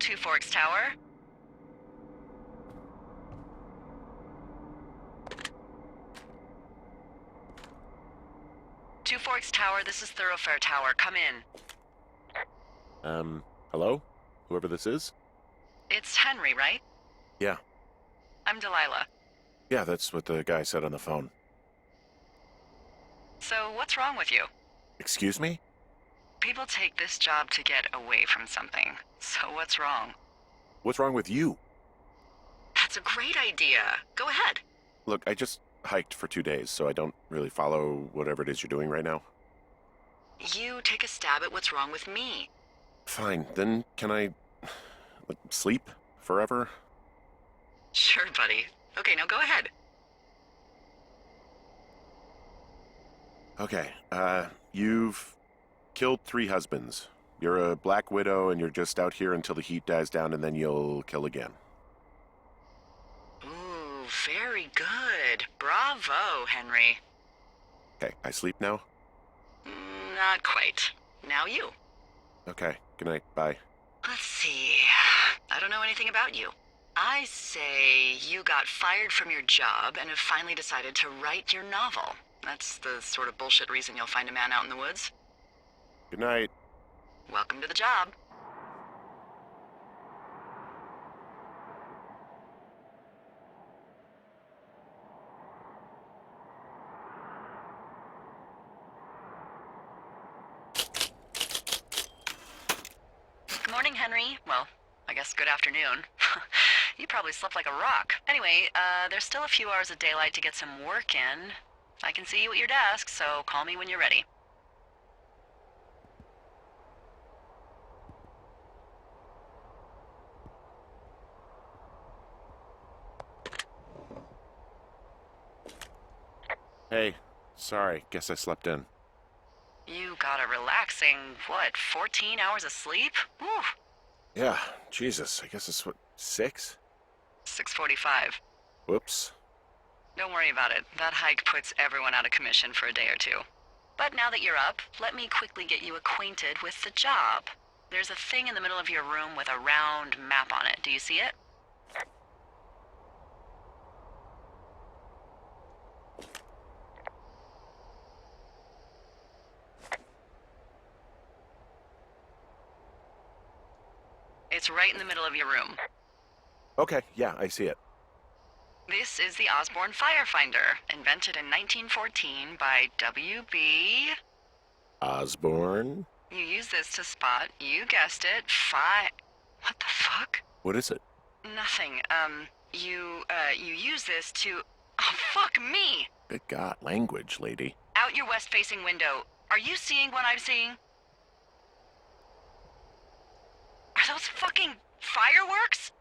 Two Forks Tower. Two Forks Tower, this is Thoroughfare Tower. Come in. Hello? Whoever this is? It's Henry, right? Yeah. I'm Delilah. Yeah, that's what the guy said on the phone. So, what's wrong with you? Excuse me? People take this job to get away from something. So what's wrong? What's wrong with you? That's a great idea. Go ahead. Look, I just hiked for 2 days, so I don't really follow whatever it is you're doing right now. You take a stab at what's wrong with me. Fine, then can I sleep forever? Sure, buddy. Okay, now go ahead. Okay, you've killed 3 husbands. You're a black widow and you're just out here until the heat dies down and then you'll kill again. Ooh, very good. Bravo, Henry. Okay, I sleep now? Not quite. Now you. Okay, good night, bye. Let's see. I don't know anything about you. I say you got fired from your job and have finally decided to write your novel. That's the sort of bullshit reason you'll find a man out in the woods. Good night. Welcome to the job. Good morning, Henry. Well, I guess good afternoon. You probably slept like a rock. Anyway, there's still a few hours of daylight to get some work in. I can see you at your desk, so call me when you're ready. Hey, sorry, guess I slept in. You got a relaxing, 14 hours of sleep? Whew. Yeah, Jesus, I guess it's 6? 6:45. Whoops. Don't worry about it. That hike puts everyone out of commission for a day or two. But now that you're up, let me quickly get you acquainted with the job. There's a thing in the middle of your room with a round map on it. Do you see it? It's right in the middle of your room. Okay, yeah, I see it. This is the Osborne Firefinder, invented in 1914 by W.B. Osborne? You use this to spot, you guessed it, What the fuck? What is it? Nothing. You use this to... Oh, fuck me! Good God, language, lady. Out your west-facing window. Are you seeing what I'm seeing? Are those fucking fireworks?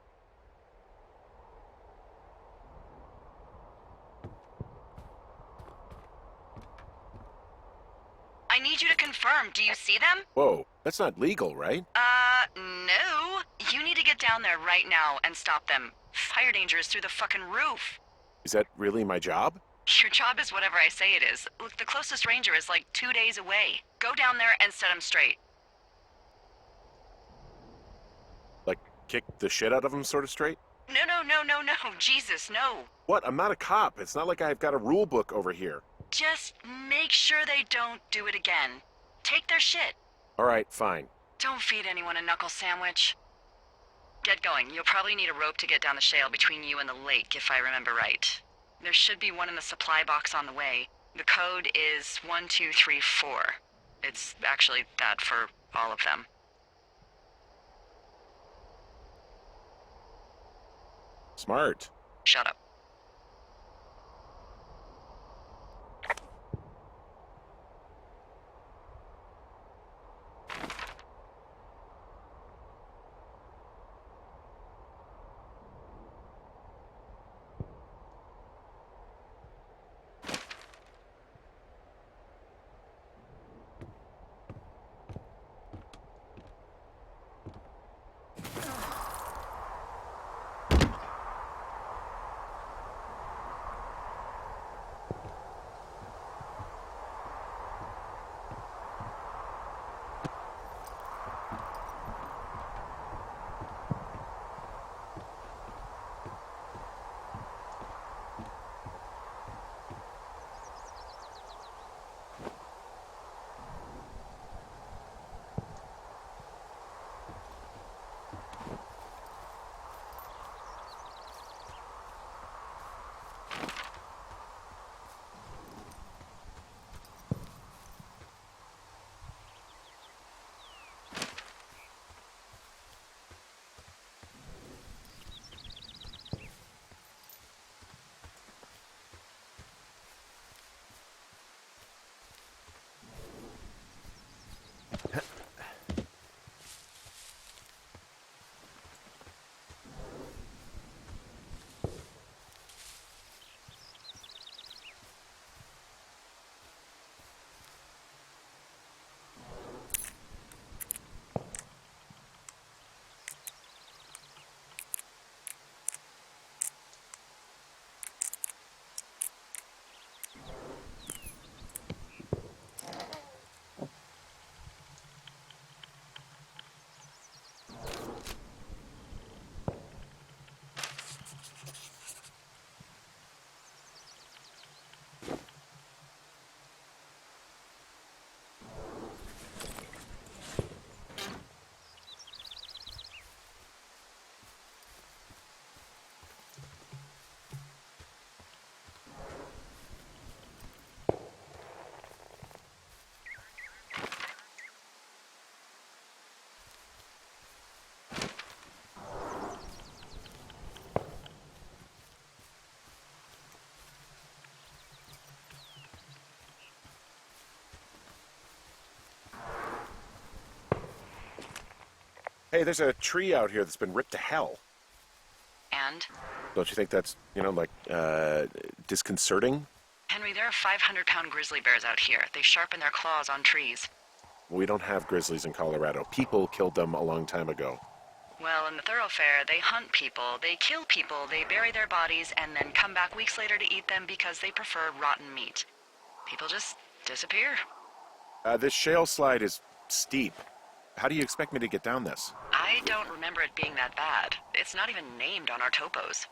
I need you to confirm. Do you see them? Whoa, that's not legal, right? No. You need to get down there right now and stop them. Fire danger is through the fucking roof. Is that really my job? Your job is whatever I say it is. Look, the closest ranger is like 2 days away. Go down there and set them straight. Like, kick the shit out of them sort of straight? No. Jesus, no. What? I'm not a cop. It's not like I've got a rule book over here. Just make sure they don't do it again. Take their shit. All right, fine. Don't feed anyone a knuckle sandwich. Get going. You'll probably need a rope to get down the shale between you and the lake, if I remember right. There should be one in the supply box on the way. The code is 1234. It's actually that for all of them. Smart. Shut up. Hey, there's a tree out here that's been ripped to hell. And? Don't you think that's, disconcerting? Henry, there are 500-pound grizzly bears out here. They sharpen their claws on trees. We don't have grizzlies in Colorado. People killed them a long time ago. Well, in the thoroughfare, they hunt people, they kill people, they bury their bodies, and then come back weeks later to eat them because they prefer rotten meat. People just disappear. This shale slide is steep. How do you expect me to get down this? I don't remember it being that bad. It's not even named on our topos.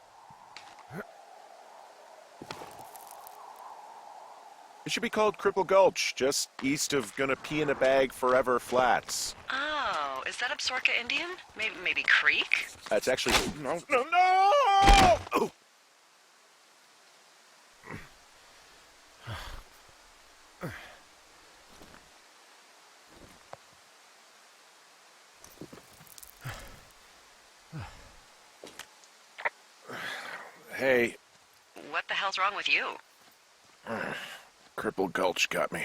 It should be called Cripple Gulch, just east of Gonna Pee in a Bag Forever Flats. Oh, is that Absorka Indian? Maybe Creek? That's actually... No! Oh! Hey. What the hell's wrong with you? Cripple Gulch got me.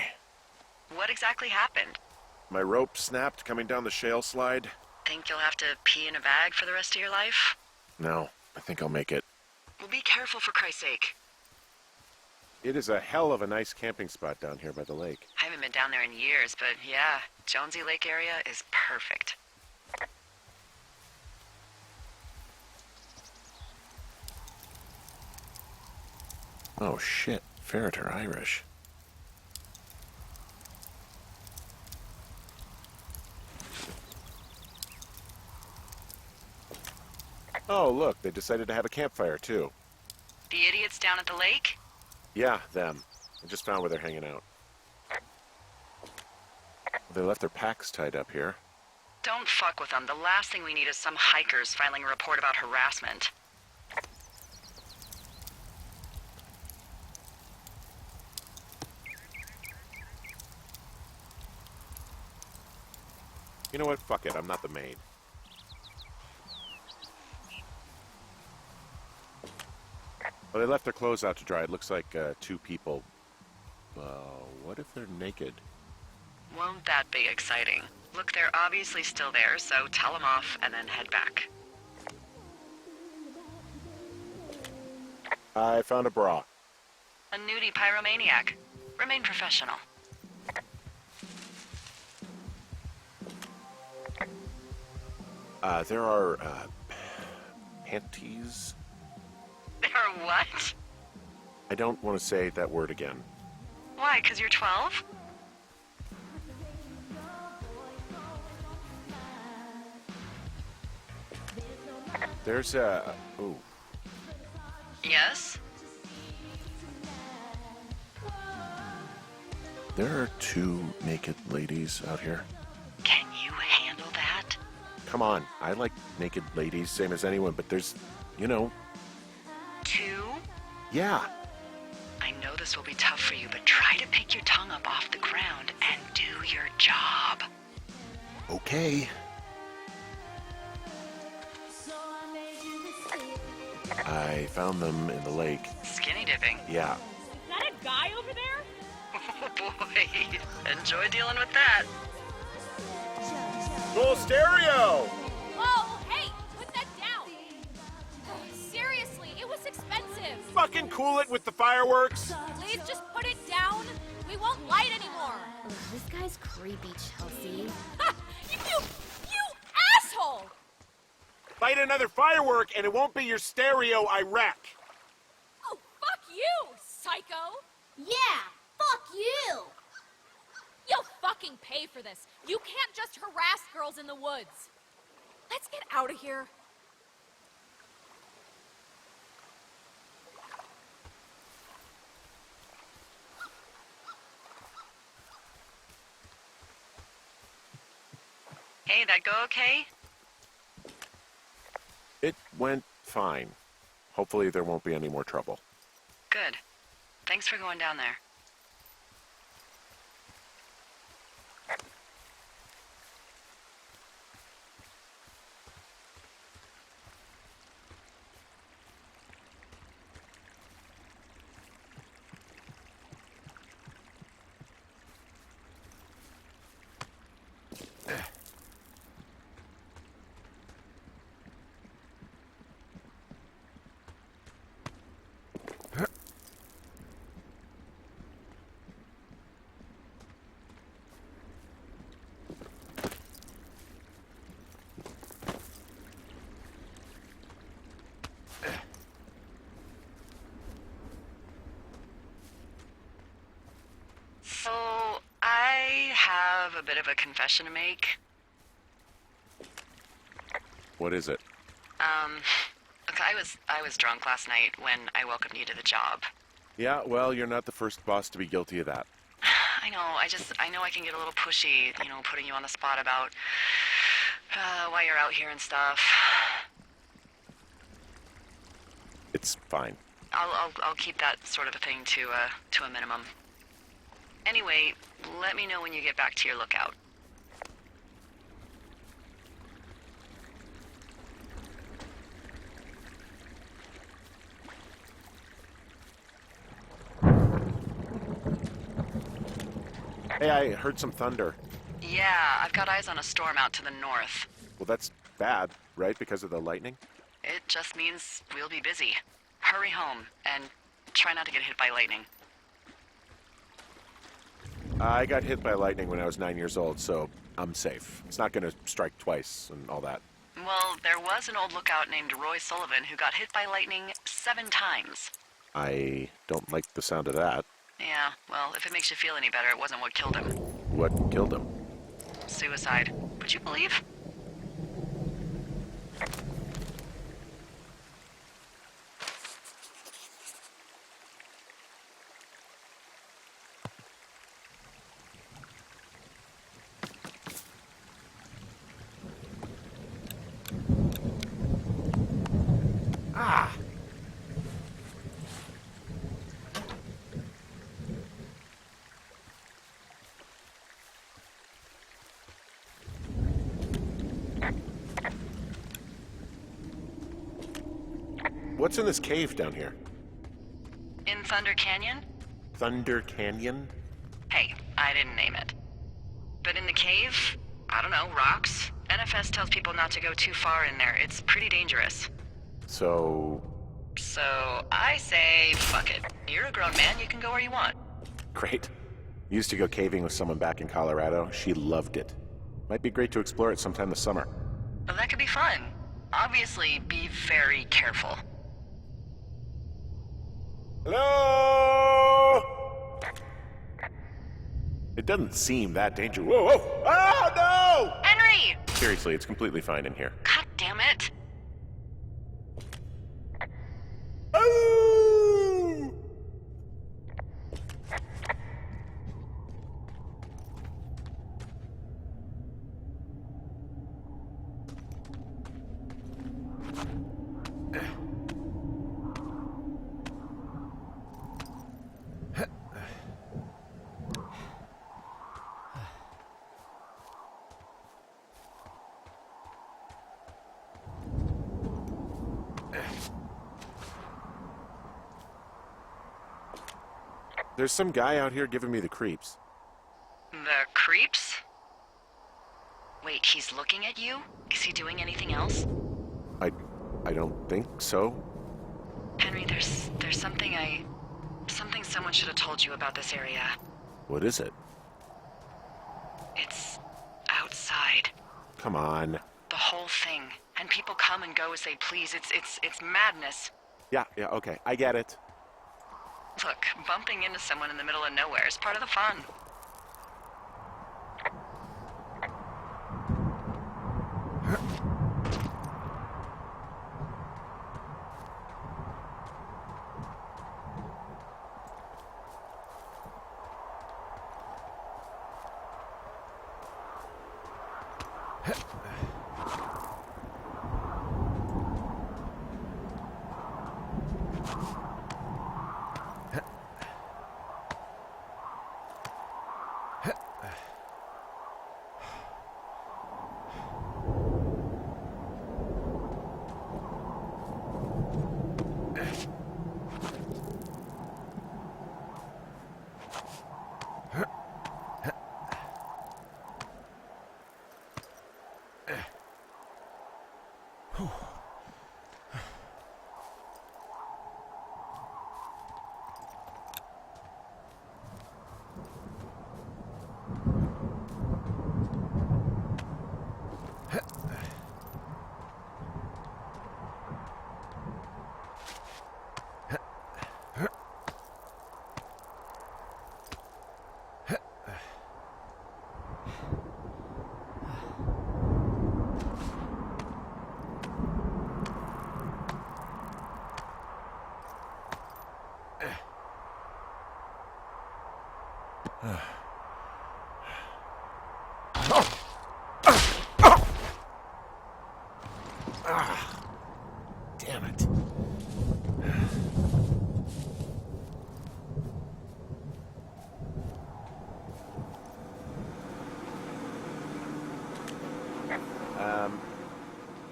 What exactly happened? My rope snapped coming down the shale slide. Think you'll have to pee in a bag for the rest of your life? No, I think I'll make it. Well, be careful for Christ's sake. It is a hell of a nice camping spot down here by the lake. I haven't been down there in years, but yeah, Jonesy Lake area is perfect. Oh shit, ferret are Irish. Oh look, they decided to have a campfire too. The idiots down at the lake? Yeah, them. I just found where they're hanging out. They left their packs tied up here. Don't fuck with them. The last thing we need is some hikers filing a report about harassment. You know what? Fuck it. I'm not the maid. Well, they left their clothes out to dry. It looks like 2 people. What if they're naked? Won't that be exciting? Look, they're obviously still there, so tell them off and then head back. I found a bra. A nudie pyromaniac. Remain professional. There are, panties? There are what? I don't want to say that word again. Why, 'cause you're 12? There's a... Ooh. Yes? There are 2 naked ladies out here. Can you handle that? Come on, I like naked ladies, same as anyone, but there's, 2? Yeah. I know this will be tough for you, but try to pick your tongue up off the ground and do your job. Okay. I found them in the lake. Skinny dipping. Yeah. Is that a guy over there? Oh boy, enjoy dealing with that. Full stereo! Whoa, hey, put that down. Seriously, it was expensive. Fucking cool it with the fireworks! Please just put it down. We won't light anymore. Ugh, this guy's creepy, Chelsea. Ha! You asshole! Light another firework and it won't be your stereo I wreck. Oh, fuck you, psycho. Yeah, fuck you! You'll fucking pay for this. You can't just harass girls in the woods. Let's get out of here. Hey, that go okay? It went fine. Hopefully there won't be any more trouble. Good. Thanks for going down there. have a bit of a confession to make. What is it? Look, I was drunk last night when I welcomed you to the job. Yeah, well, you're not the first boss to be guilty of that. I know, I know I can get a little pushy, you know, putting you on the spot about why you're out here and stuff. It's fine. I'll keep that sort of a thing to a minimum. Anyway, let me know when you get back to your lookout. Hey, I heard some thunder. Yeah, I've got eyes on a storm out to the north. Well, that's bad, right? Because of the lightning? It just means we'll be busy. Hurry home, and try not to get hit by lightning. I got hit by lightning when I was 9 years old, so I'm safe. It's not going to strike twice and all that. Well, there was an old lookout named Roy Sullivan who got hit by lightning 7 times. I don't like the sound of that. Yeah, well, if it makes you feel any better, it wasn't what killed him. What killed him? Suicide. Would you believe? Ah! What's in this cave down here? In Thunder Canyon? Thunder Canyon? Hey, I didn't name it. But in the cave, I don't know, rocks? NFS tells people not to go too far in there. It's pretty dangerous. So I say, fuck it. You're a grown man, you can go where you want. great. Used to go caving with someone back in Colorado. She loved it. Might be great to explore it sometime this summer. Well, that could be fun. Obviously, be very careful. Hello? It doesn't seem that dangerous. Whoa, whoa! Oh, no! Henry! Seriously, it's completely fine in here. God damn it. Oh! There's some guy out here giving me the creeps. The creeps? Wait, he's looking at you? Is he doing anything else? I don't think so. Henry, there's something someone should have told you about this area. What is it? It's outside. Come on. The whole thing. And people come and go as they please. It's madness. Yeah, okay, I get it. Look, bumping into someone in the middle of nowhere is part of the fun.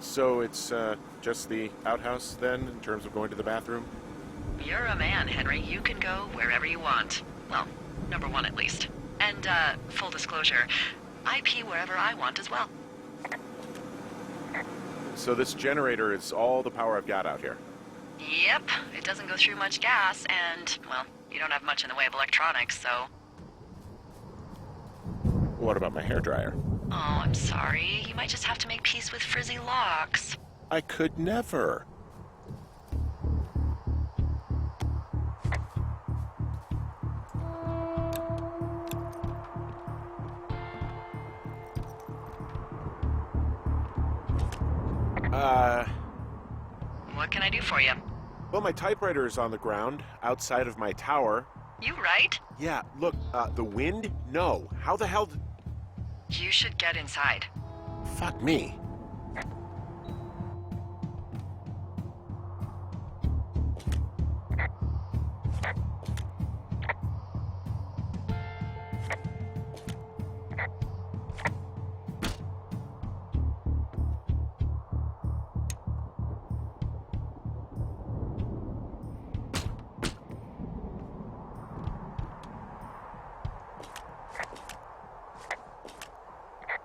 So it's just the outhouse then, in terms of going to the bathroom? You're a man, Henry. You can go wherever you want. Well, number one at least. And, full disclosure, I pee wherever I want as well. So this generator is all the power I've got out here? Yep, it doesn't go through much gas, and, well, you don't have much in the way of electronics, so... What about my hairdryer? Oh, I'm sorry. You might just have to make peace with frizzy locks. I could never. What can I do for you? Well, my typewriter is on the ground, outside of my tower. You right? Yeah, look, the wind? No. How the hell You should get inside. Fuck me.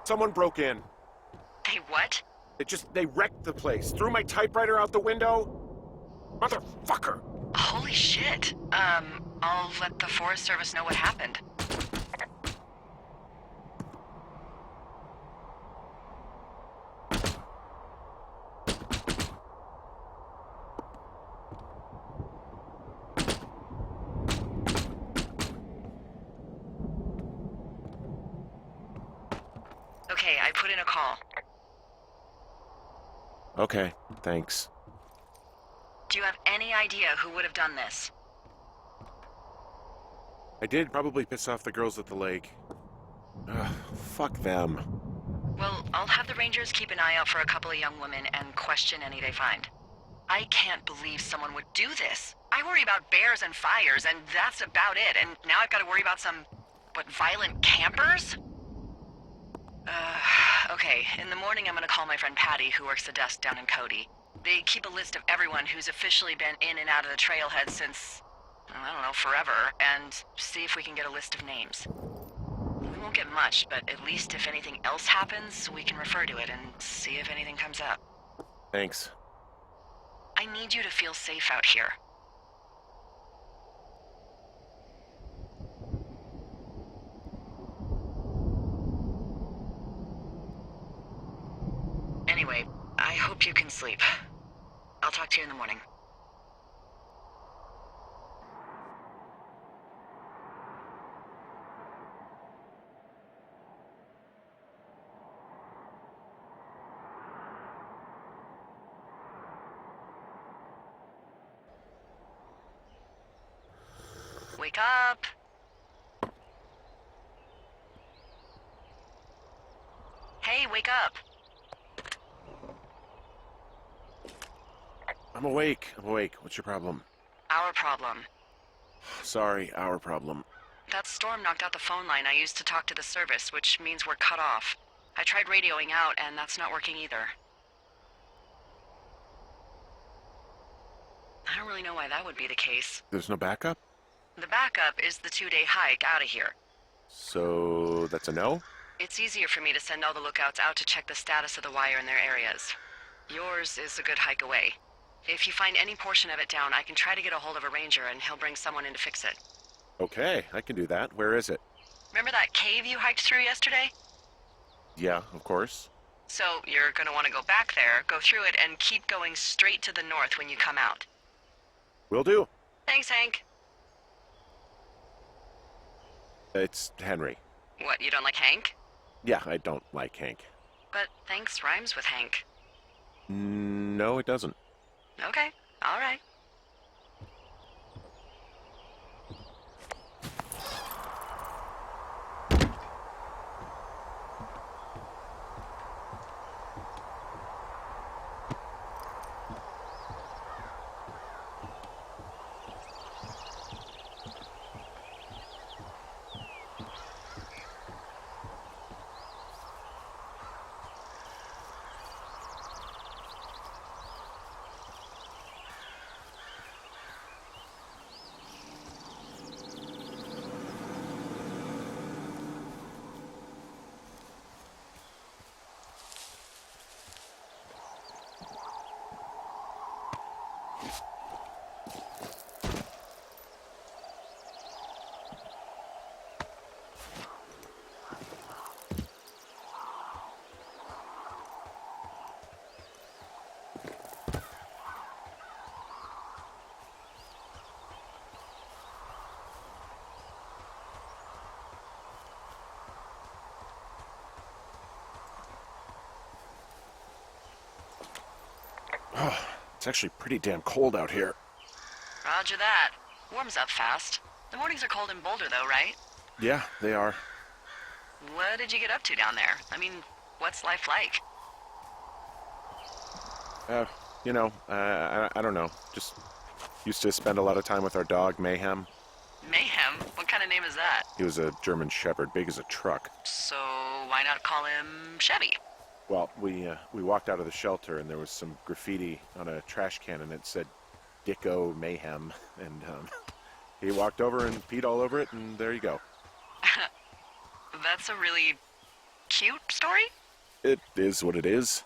Someone broke in. Hey, what? They wrecked the place. Threw my typewriter out the window. Motherfucker. Holy shit. I'll let the Forest Service know what happened. Okay, I put in a call. Okay, thanks. Do you have any idea who would have done this? I did probably piss off the girls at the lake. Ugh, fuck them. Well, I'll have the Rangers keep an eye out for a couple of young women and question any they find. I can't believe someone would do this. I worry about bears and fires, and that's about it. And now I've got to worry about some, violent campers? Okay, in the morning I'm gonna call my friend Patty, who works the desk down in Cody. They keep a list of everyone who's officially been in and out of the trailhead since, I don't know, forever, and see if we can get a list of names. We won't get much, but at least if anything else happens, we can refer to it and see if anything comes up. Thanks. I need you to feel safe out here. Anyway, I hope you can sleep. I'll talk to you in the morning. Wake up! Hey, wake up! I'm awake. What's your problem? Our problem. Sorry, our problem. That storm knocked out the phone line I used to talk to the service, which means we're cut off. I tried radioing out, and that's not working either. I don't really know why that would be the case. There's no backup? The backup is the 2-day hike out of here. So that's a no? It's easier for me to send all the lookouts out to check the status of the wire in their areas. Yours is a good hike away. If you find any portion of it down, I can try to get a hold of a ranger and he'll bring someone in to fix it. Okay, I can do that. Where is it? Remember that cave you hiked through yesterday? Yeah, of course. So you're gonna want to go back there, go through it, and keep going straight to the north when you come out. Will do. Thanks, Hank. It's Henry. What, you don't like Hank? Yeah, I don't like Hank. But thanks rhymes with Hank. No, it doesn't. Okay, all right. Oh, it's actually pretty damn cold out here. Roger that. Warms up fast. The mornings are cold in Boulder, though, right? Yeah, they are. What did you get up to down there? I mean, what's life like? I don't know. Just used to spend a lot of time with our dog, Mayhem. Mayhem? What kind of name is that? He was a German Shepherd, big as a truck. So why not call him Chevy? Well, we walked out of the shelter and there was some graffiti on a trash can and it said Dicko Mayhem. And he walked over and peed all over it and there you go. That's a really cute story? It is what it is.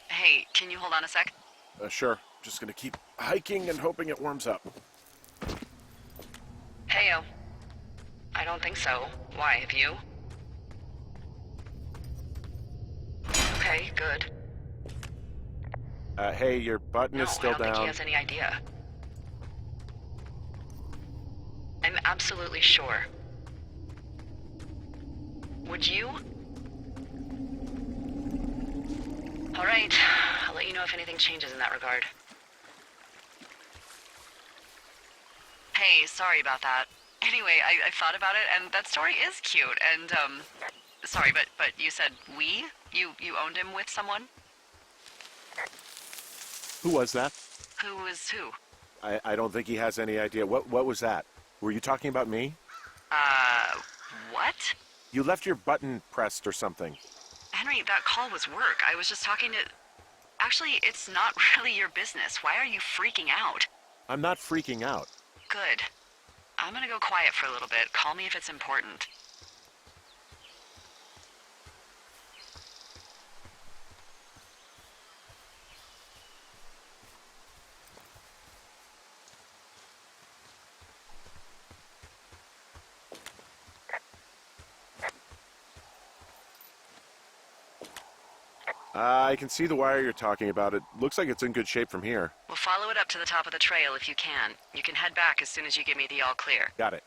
Hey, can you hold on a sec? Sure. Just gonna keep hiking and hoping it warms up. Heyo. I don't think so. Why, have you? Okay, good. Hey, your button is still I don't down. think he has any idea. I'm absolutely sure. Would you? All right, I'll let you know if anything changes in that regard. Hey, sorry about that. Anyway, I thought about it, and that story is cute, and, sorry, but you said we? You owned him with someone? Who was that? Who was who? I don't think he has any idea. What was that? Were you talking about me? What? You left your button pressed or something. Henry, that call was work. I was just talking to... Actually, it's not really your business. Why are you freaking out? I'm not freaking out. Good. I'm gonna go quiet for a little bit. Call me if it's important. I can see the wire you're talking about. It looks like it's in good shape from here. We'll follow it up to the top of the trail if you can. You can head back as soon as you give me the all clear. Got it.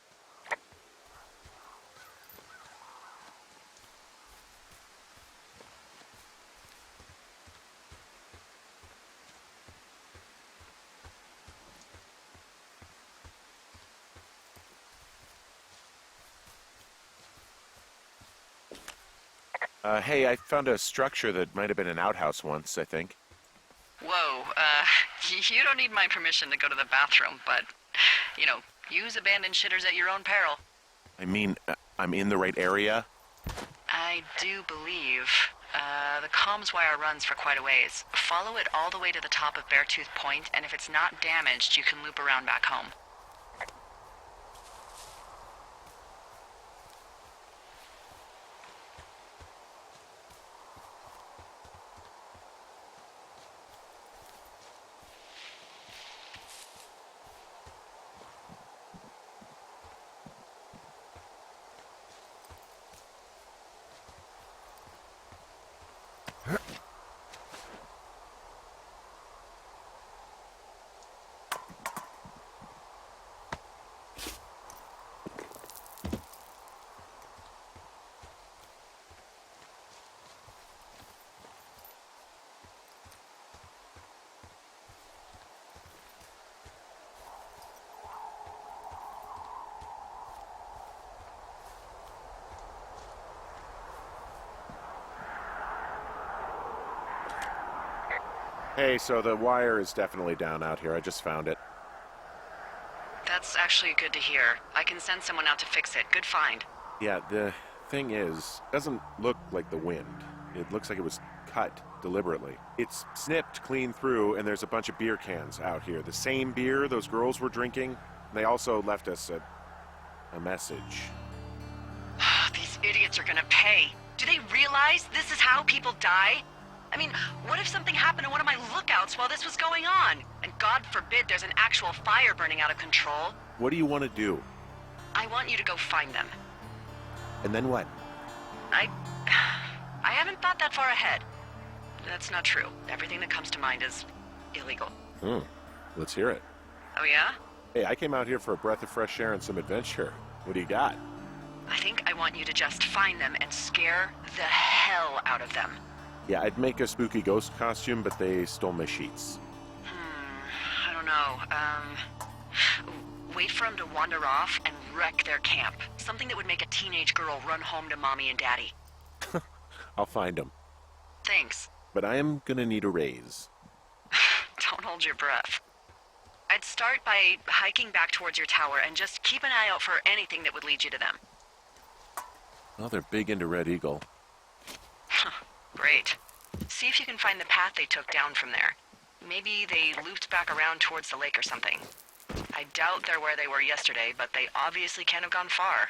Hey, I found a structure that might have been an outhouse once, I think. Whoa, you don't need my permission to go to the bathroom, but, use abandoned shitters at your own peril. I mean, I'm in the right area? I do believe. The comms wire runs for quite a ways. Follow it all the way to the top of Beartooth Point, and if it's not damaged, you can loop around back home. Hey, so the wire is definitely down out here. I just found it. That's actually good to hear. I can send someone out to fix it. Good find. Yeah, the thing is, it doesn't look like the wind. It looks like it was cut deliberately. It's snipped clean through, and there's a bunch of beer cans out here. The same beer those girls were drinking. They also left us a message. These idiots are gonna pay. Do they realize this is how people die? I mean, what if something happened to one of my lookouts while this was going on? And God forbid there's an actual fire burning out of control. What do you want to do? I want you to go find them. And then what? I haven't thought that far ahead. That's not true. Everything that comes to mind is illegal. Let's hear it. Oh yeah? Hey, I came out here for a breath of fresh air and some adventure. What do you got? I think I want you to just find them and scare the hell out of them. Yeah, I'd make a spooky ghost costume, but they stole my sheets. I don't know. Wait for them to wander off and wreck their camp. Something that would make a teenage girl run home to mommy and daddy. I'll find them. Thanks. But I am gonna need a raise. Don't hold your breath. I'd start by hiking back towards your tower and just keep an eye out for anything that would lead you to them. Well, they're big into Red Eagle. Great. See if you can find the path they took down from there. Maybe they looped back around towards the lake or something. I doubt they're where they were yesterday, but they obviously can't have gone far.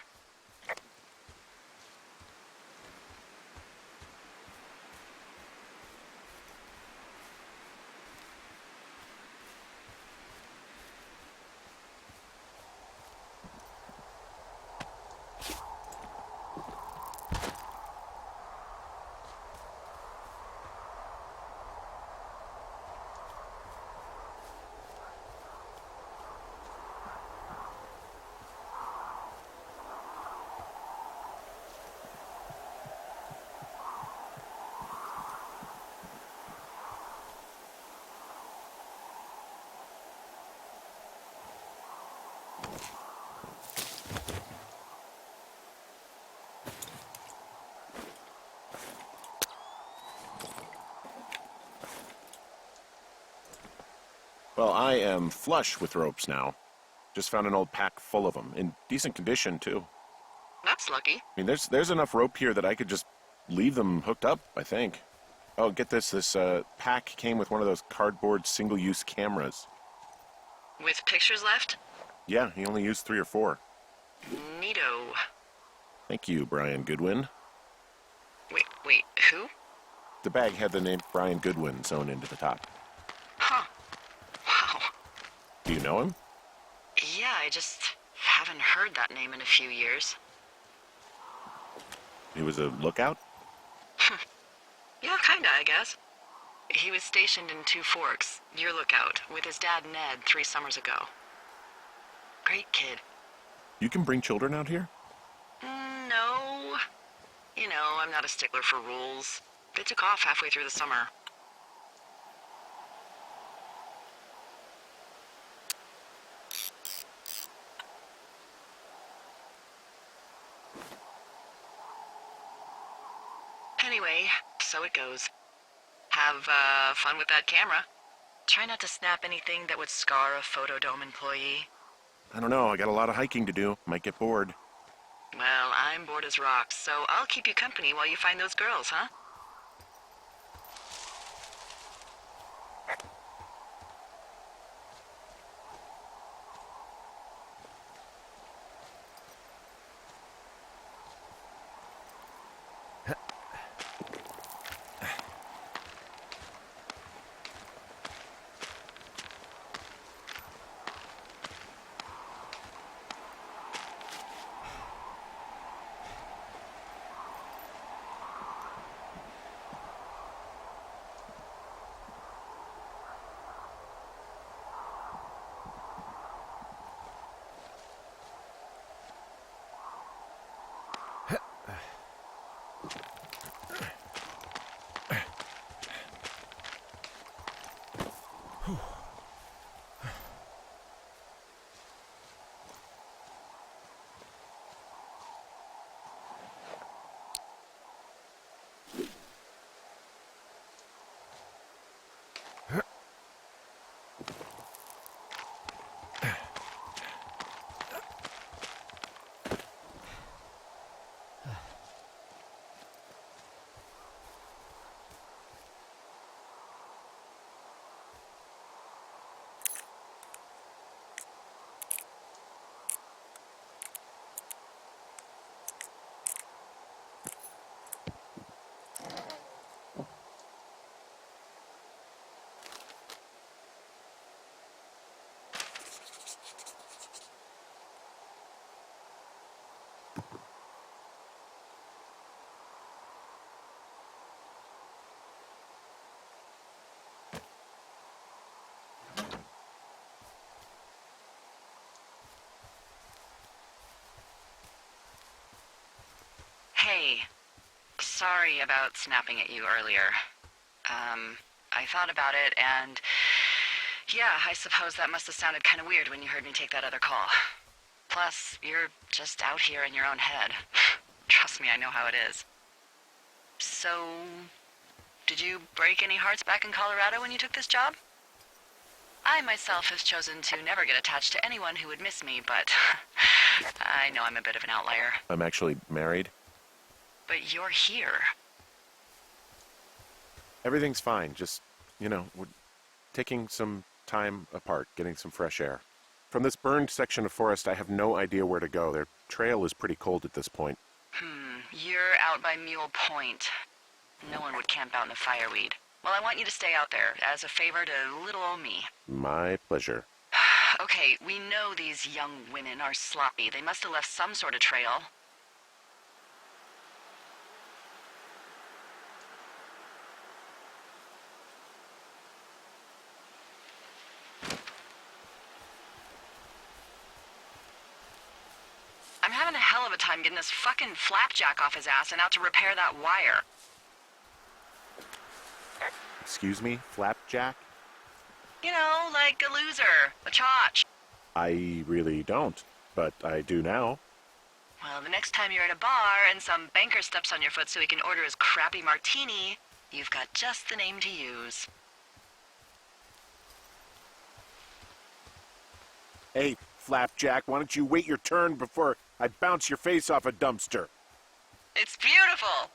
Well, I am flush with ropes now. Just found an old pack full of them, in decent condition, too. That's lucky. I mean, there's enough rope here that I could just leave them hooked up, I think. Oh, get this. This pack came with one of those cardboard single-use cameras. With pictures left? Yeah, he only used 3 or 4. Neato. Thank you, Brian Goodwin. Wait, who? The bag had the name Brian Goodwin sewn into the top. Huh. Wow. Do you know him? Yeah, I just haven't heard that name in a few years. He was a lookout? Yeah, kinda, I guess. He was stationed in Two Forks, your lookout, with his dad Ned 3 summers ago. Great kid. You can bring children out here? No. You know, I'm not a stickler for rules. They took off halfway through the summer. Anyway, so it goes. Have fun with that camera. Try not to snap anything that would scar a Photodome employee. I don't know. I got a lot of hiking to do. Might get bored. Well, I'm bored as rocks, so I'll keep you company while you find those girls, huh? sorry about snapping at you earlier. I thought about it, and yeah, I suppose that must have sounded kind of weird when you heard me take that other call. Plus, you're just out here in your own head. Trust me, I know how it is. So, did you break any hearts back in Colorado when you took this job? I myself have chosen to never get attached to anyone who would miss me, but I know I'm a bit of an outlier. I'm actually married. But you're here. Everything's fine. Just, we're taking some time apart, getting some fresh air. From this burned section of forest, I have no idea where to go. Their trail is pretty cold at this point. You're out by Mule Point. No one would camp out in the fireweed. Well, I want you to stay out there, as a favor to little old me. My pleasure. Okay, we know these young women are sloppy. They must have left some sort of trail. I'm having a hell of a time getting this fucking flapjack off his ass and out to repair that wire. Excuse me, flapjack? You know, like a loser, a chotch. I really don't, but I do now. Well, the next time you're at a bar and some banker steps on your foot so he can order his crappy martini, you've got just the name to use. Hey, flapjack, why don't you wait your turn before I bounce your face off a dumpster? It's beautiful!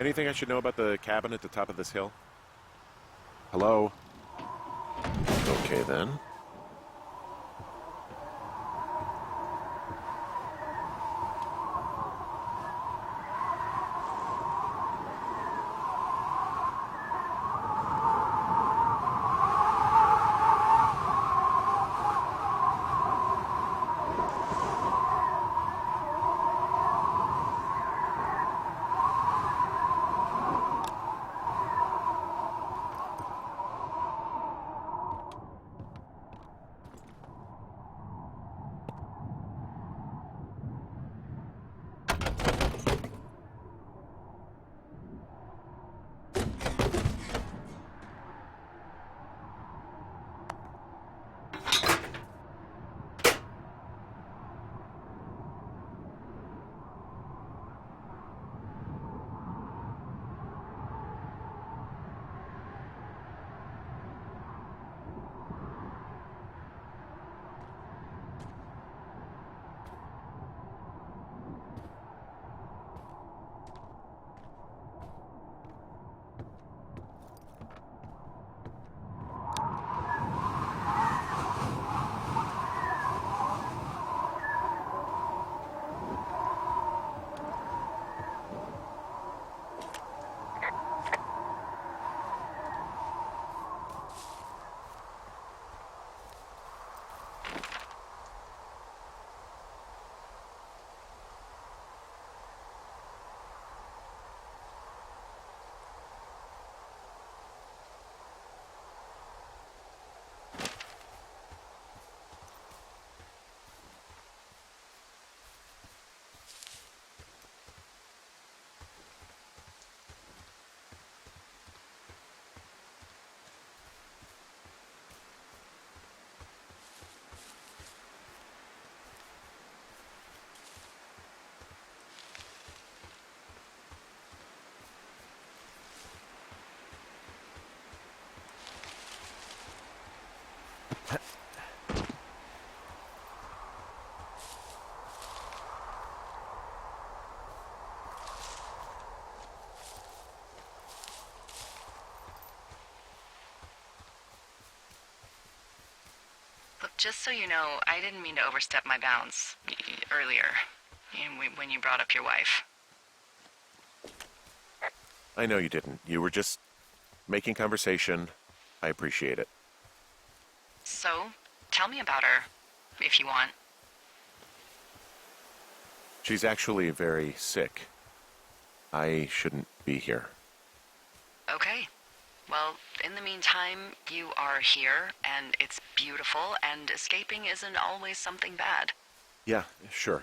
Anything I should know about the cabin at the top of this hill? Hello? Okay, then. Just so you know, I didn't mean to overstep my bounds earlier, when you brought up your wife. I know you didn't. You were just making conversation. I appreciate it. So, tell me about her, if you want. She's actually very sick. I shouldn't be here. Okay. Well, in the meantime, you are here, and it's beautiful, and escaping isn't always something bad. Yeah, sure.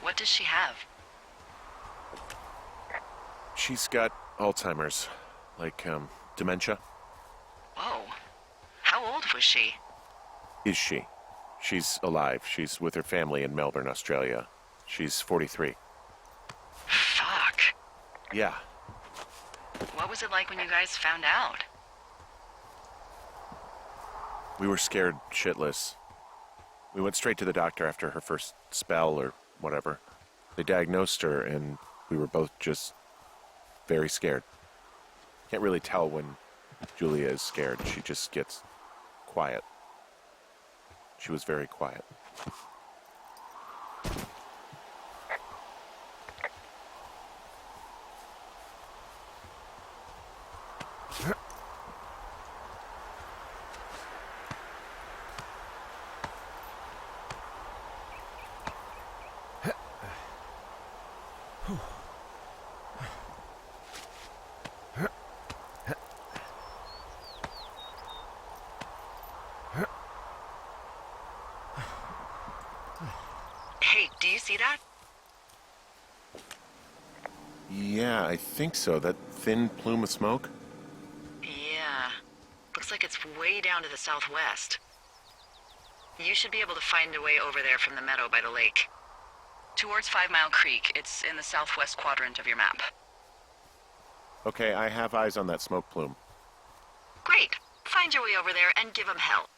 What does she have? She's got Alzheimer's, like, dementia. Whoa. How old was she? Is she? She's alive. She's with her family in Melbourne, Australia. She's 43. Fuck. Yeah. What was it like when you guys found out? We were scared shitless. We went straight to the doctor after her first spell or whatever. They diagnosed her, and we were both just very scared. Can't really tell when Julia is scared. She just gets quiet. She was very quiet. Hey, do you see that? Yeah, I think so. That thin plume of smoke? Yeah. Looks like it's way down to the southwest. You should be able to find a way over there from the meadow by the lake. Towards 5 Mile Creek. It's in the southwest quadrant of your map. Okay, I have eyes on that smoke plume. Great. Find your way over there and give 'em hell.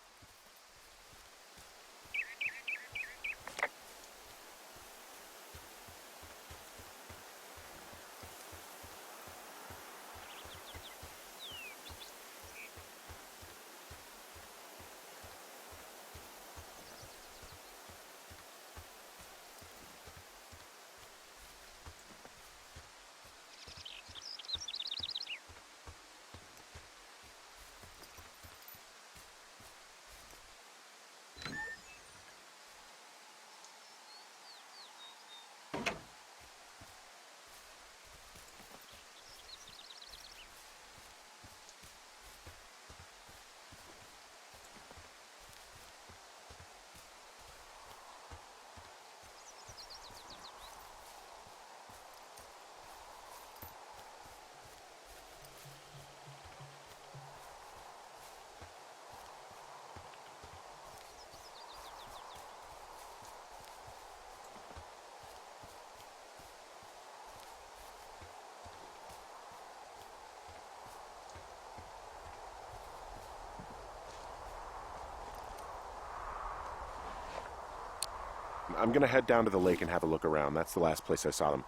I'm gonna head down to the lake and have a look around. That's the last place I saw them.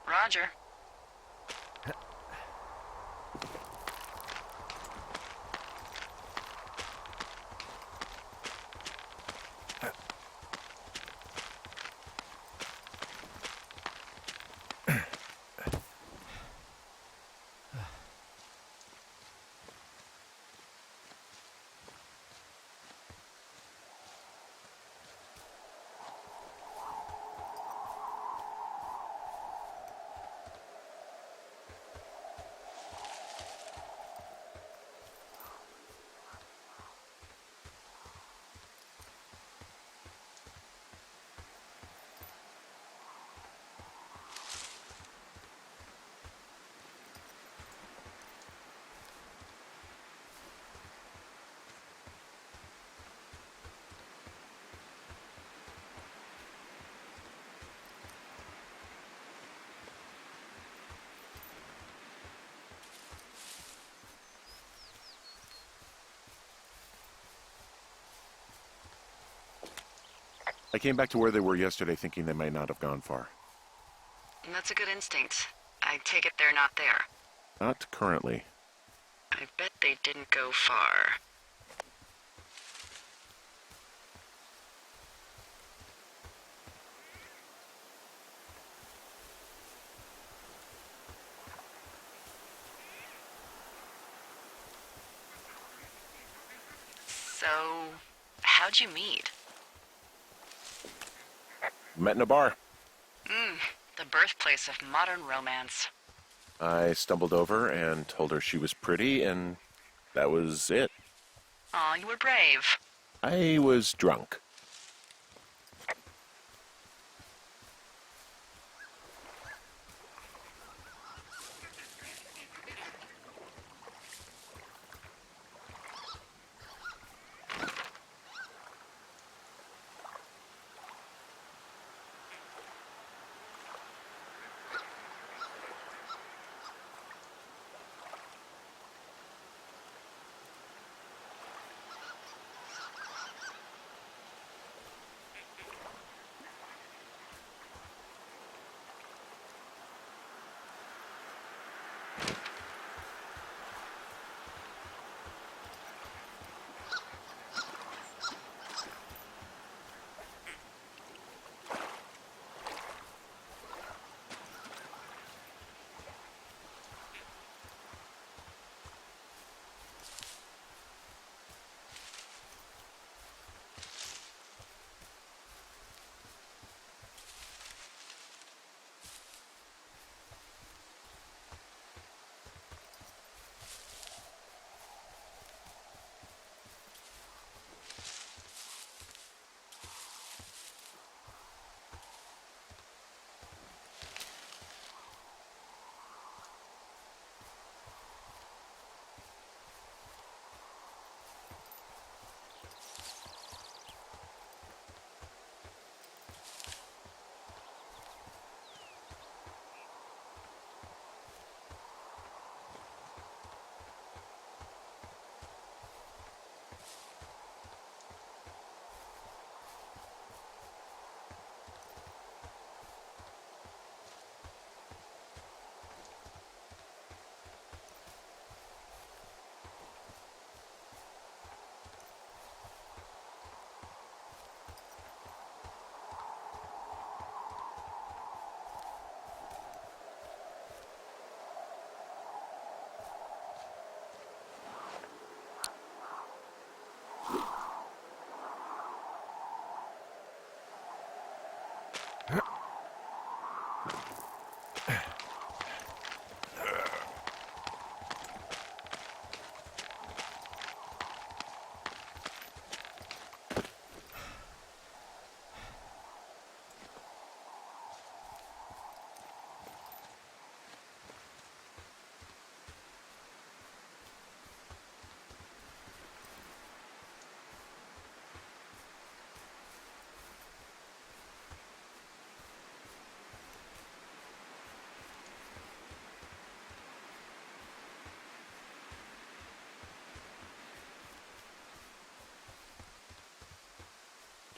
Roger. I came back to where they were yesterday thinking they might not have gone far. That's a good instinct. I take it they're not there. Not currently. I bet they didn't go far. So, how'd you meet? Met in a bar. The birthplace of modern romance. I stumbled over and told her she was pretty, and that was it. Aw, you were brave. I was drunk.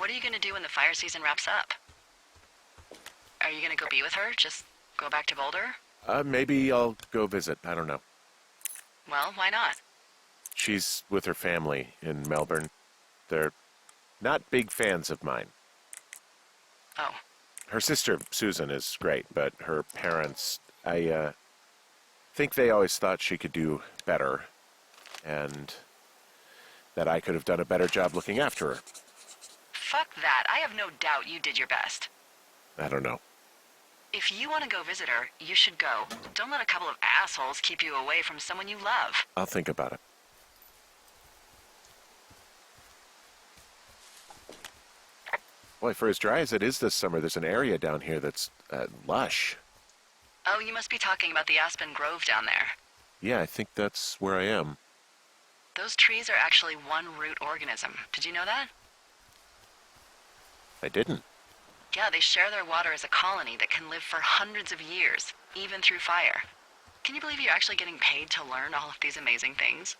What are you gonna do when the fire season wraps up? Are you gonna go be with her? Just go back to Boulder? Maybe I'll go visit. I don't know. Well, why not? She's with her family in Melbourne. They're not big fans of mine. Oh. Her sister, Susan, is great, but her parents, I think they always thought she could do better, and that I could have done a better job looking after her. Fuck that. I have no doubt you did your best. I don't know. If you want to go visit her, you should go. Don't let a couple of assholes keep you away from someone you love. I'll think about it. Boy, for as dry as it is this summer, there's an area down here that's lush. Oh, you must be talking about the Aspen Grove down there. Yeah, I think that's where I am. Those trees are actually one root organism. Did you know that? I didn't. Yeah, they share their water as a colony that can live for hundreds of years, even through fire. Can you believe you're actually getting paid to learn all of these amazing things?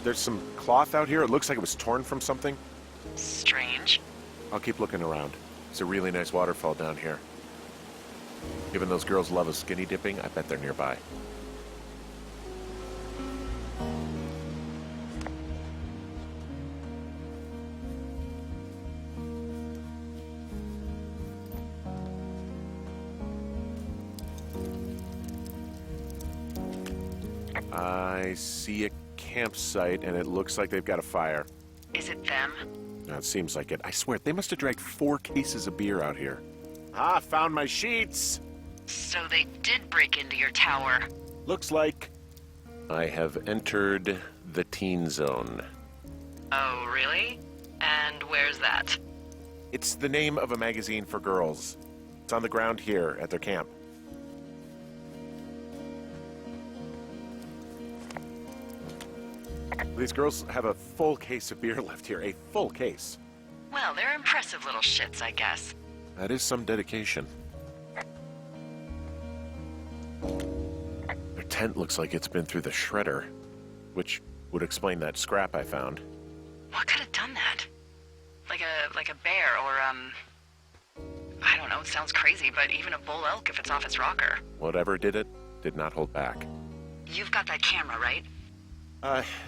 There's some cloth out here. It looks like it was torn from something. Strange. I'll keep looking around. There's a really nice waterfall down here. Given those girls love a skinny dipping, I bet they're nearby. I see a campsite, and it looks like they've got a fire. Is it them? It seems like it. I swear, they must have dragged 4 cases of beer out here. Ah, found my sheets! So they did break into your tower. Looks like I have entered the teen zone. Oh, really? And where's that? It's the name of a magazine for girls. It's on the ground here at their camp. These girls have a full case of beer left here. A full case. Well, they're impressive little shits, I guess. That is some dedication. Their tent looks like it's been through the shredder, which would explain that scrap I found. What could have done that? Like a bear or, I don't know, it sounds crazy, but even a bull elk if it's off its rocker. Whatever did it, did not hold back. You've got that camera, right?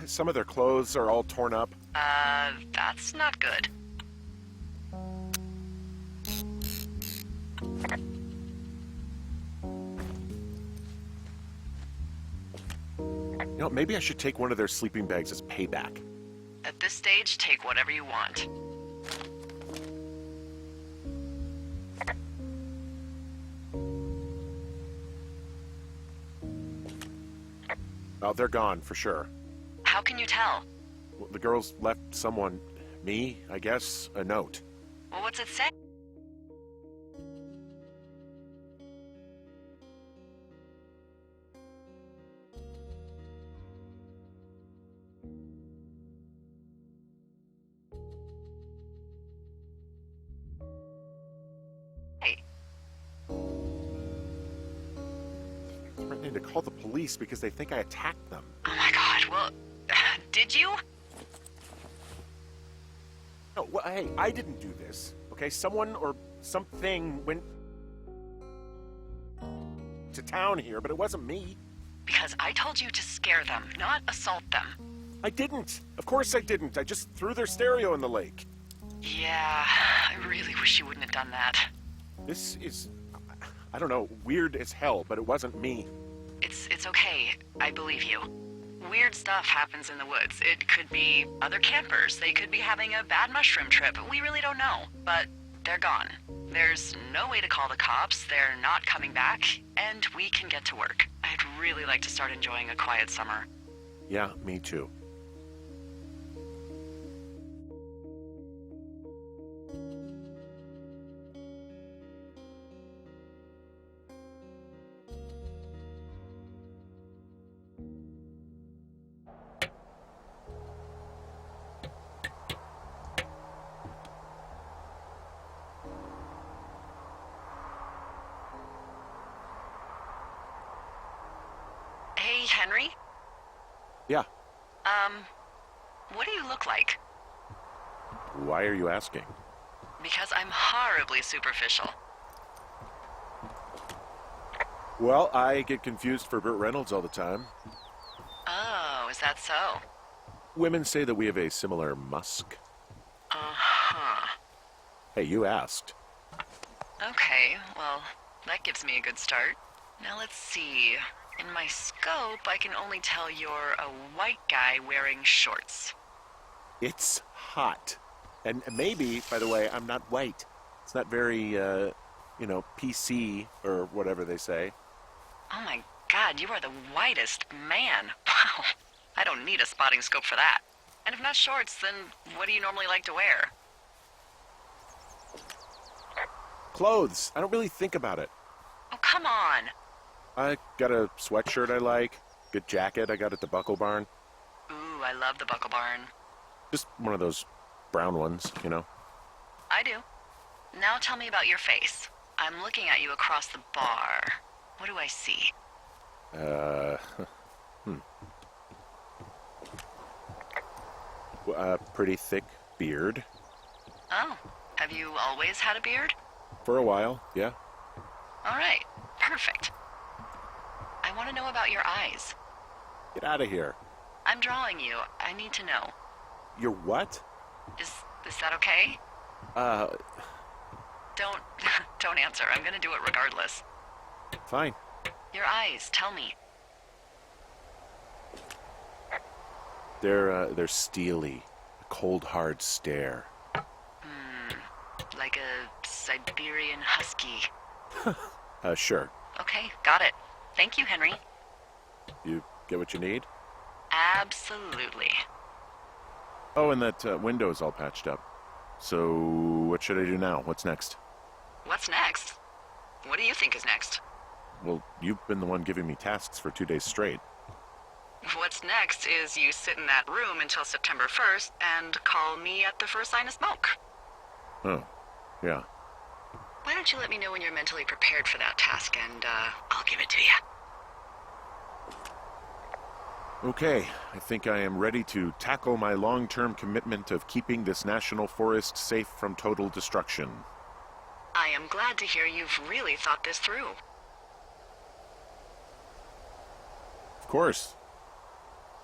Some of their clothes are all torn up. That's not good. You know, maybe I should take one of their sleeping bags as payback. At this stage, take whatever you want. Oh, they're gone, for sure. How can you tell? Well, the girls left someone, me, I guess, a note. Well, what's it say? Hey, Threatening to call the police because they think I attacked them. oh my god, well, did you? No, well, hey, I didn't do this, okay? Someone or something went to town here, but it wasn't me. Because I told you to scare them, not assault them. I didn't. Of course I didn't. I just threw their stereo in the lake. Yeah, I really wish you wouldn't have done that. This is, I don't know, weird as hell, but it wasn't me. It's okay. I believe you. Weird stuff happens in the woods. It could be other campers. They could be having a bad mushroom trip. We really don't know. But they're gone. There's no way to call the cops. They're not coming back. And we can get to work. I'd really like to start enjoying a quiet summer. Yeah, me too. Henry? Yeah. What do you look like? Why are you asking? Because I'm horribly superficial. Well, I get confused for Burt Reynolds all the time. Oh, is that so? Women say that we have a similar musk. Uh-huh. Hey, you asked. Okay, well, that gives me a good start. Now let's see. In my scope, I can only tell you're a white guy wearing shorts. It's hot. And maybe, by the way, I'm not white. It's not very, PC or whatever they say. Oh my god, you are the whitest man. Wow. I don't need a spotting scope for that. And if not shorts, then what do you normally like to wear? Clothes. I don't really think about it. Oh, come on. I got a sweatshirt I like. Good jacket I got at the Buckle Barn. Ooh, I love the Buckle Barn. Just one of those brown ones, you know. I do. Now tell me about your face. I'm looking at you across the bar. What do I see? A pretty thick beard. Oh, have you always had a beard? For a while, yeah. All right, perfect. I want to know about your eyes. Get out of here. I'm drawing you. I need to know. You're what? Is that okay? Don't answer. I'm gonna do it regardless. Fine. Your eyes, tell me. They're steely. A cold, hard stare. Like a Siberian husky. Sure. Okay, got it. Thank you, Henry. You get what you need? Absolutely. Oh, and that window's all patched up. So, what should I do now? What's next? What's next? What do you think is next? Well, you've been the one giving me tasks for 2 days straight. What's next is you sit in that room until September 1st and call me at the first sign of smoke. Oh, yeah. Why don't you let me know when you're mentally prepared for that task and I'll give it to you. Okay, I think I am ready to tackle my long-term commitment of keeping this national forest safe from total destruction. I am glad to hear you've really thought this through. Of course.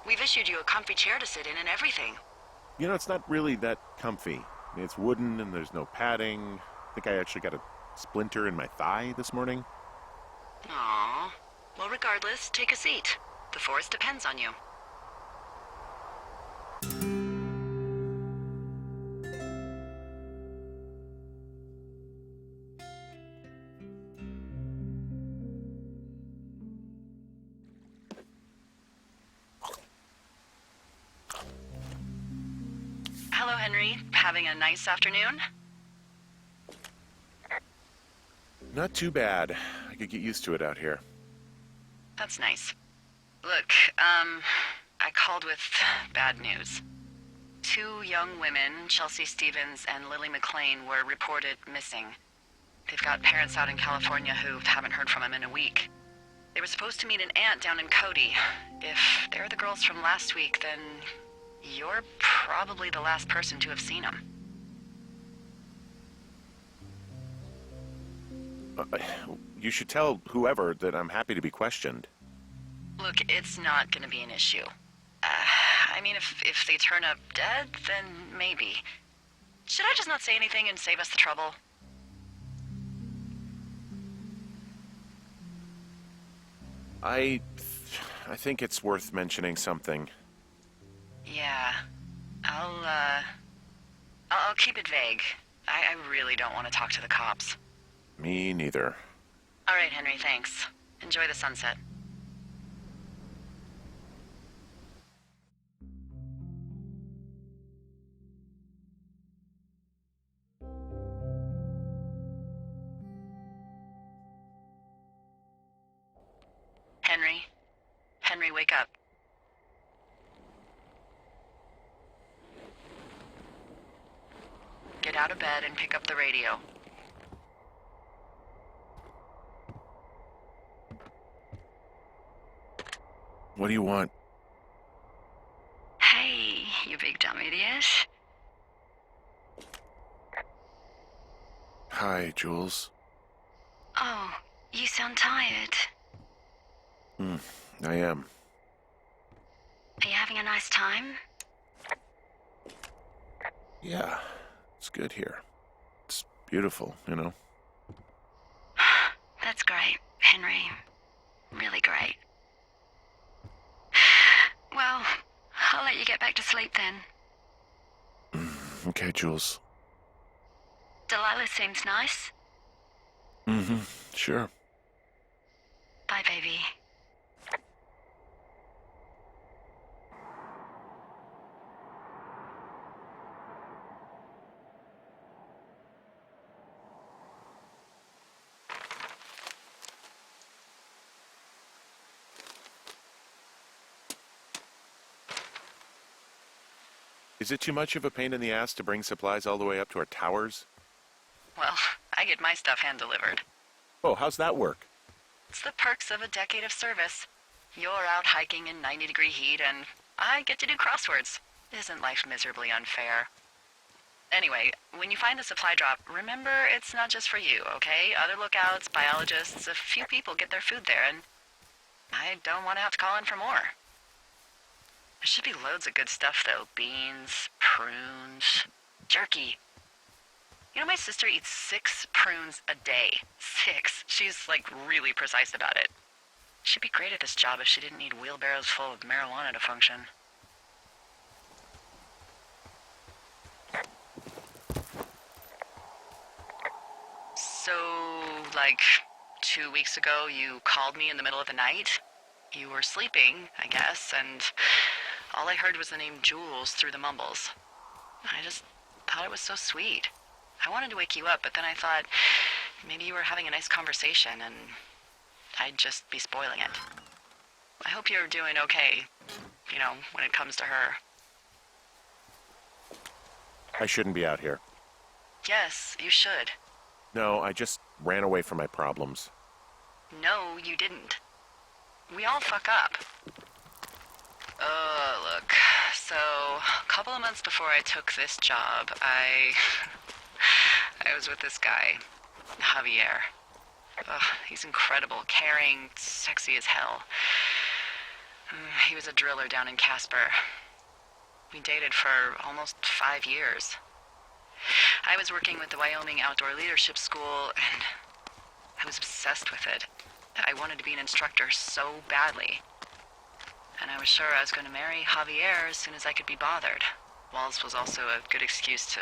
We've issued you a comfy chair to sit in and everything. You know, it's not really that comfy. I mean, it's wooden and there's no padding. I think I actually got a splinter in my thigh this morning. Aww. Well, regardless, take a seat. The forest depends on you. Hello, Henry. Having a nice afternoon? Not too bad. I could get used to it out here. That's nice. Look, I called with bad news. 2 young women, Chelsea Stevens and Lily McLean, were reported missing. They've got parents out in California who haven't heard from them in a week. They were supposed to meet an aunt down in Cody. If they're the girls from last week, then you're probably the last person to have seen them. You should tell whoever that I'm happy to be questioned. Look, it's not gonna be an issue. I mean, if they turn up dead, then maybe. Should I just not say anything and save us the trouble? I think it's worth mentioning something. Yeah. I'll keep it vague. I really don't want to talk to the cops. Me neither. All right, Henry, thanks. Enjoy the sunset. Henry? Henry, wake up. Get out of bed and pick up the radio. What do you want? Hey, you big dumb idiot. Hi, Jules. Oh, you sound tired. I am. Are you having a nice time? Yeah, it's good here. It's beautiful, you know? That's great, Henry. Really great. Well, I'll let you get back to sleep then. Okay, Jules. Delilah seems nice. Sure. Bye, baby. Is it too much of a pain in the ass to bring supplies all the way up to our towers? Well, I get my stuff hand-delivered. Oh, how's that work? It's the perks of a decade of service. You're out hiking in 90-degree heat, and I get to do crosswords. Isn't life miserably unfair? Anyway, when you find the supply drop, remember it's not just for you, okay? Other lookouts, biologists, a few people get their food there, and I don't want to have to call in for more. There should be loads of good stuff, though. Beans, prunes, jerky. You know, my sister eats 6 prunes a day. 6. She's, like, really precise about it. She'd be great at this job if she didn't need wheelbarrows full of marijuana to function. So, like, 2 weeks ago, you called me in the middle of the night? You were sleeping, I guess, and all I heard was the name Jules through the mumbles. I just thought it was so sweet. I wanted to wake you up, but then I thought maybe you were having a nice conversation and I'd just be spoiling it. I hope you're doing okay, you know, when it comes to her. I shouldn't be out here. Yes, you should. No, I just ran away from my problems. No, you didn't. We all fuck up. Look, so a couple of months before I took this job, I was with this guy, Javier. He's incredible, caring, sexy as hell. He was a driller down in Casper. We dated for almost 5 years. I was working with the Wyoming Outdoor Leadership School, and I was obsessed with it. I wanted to be an instructor so badly. And I was sure I was going to marry Javier as soon as I could be bothered. Walls was also a good excuse to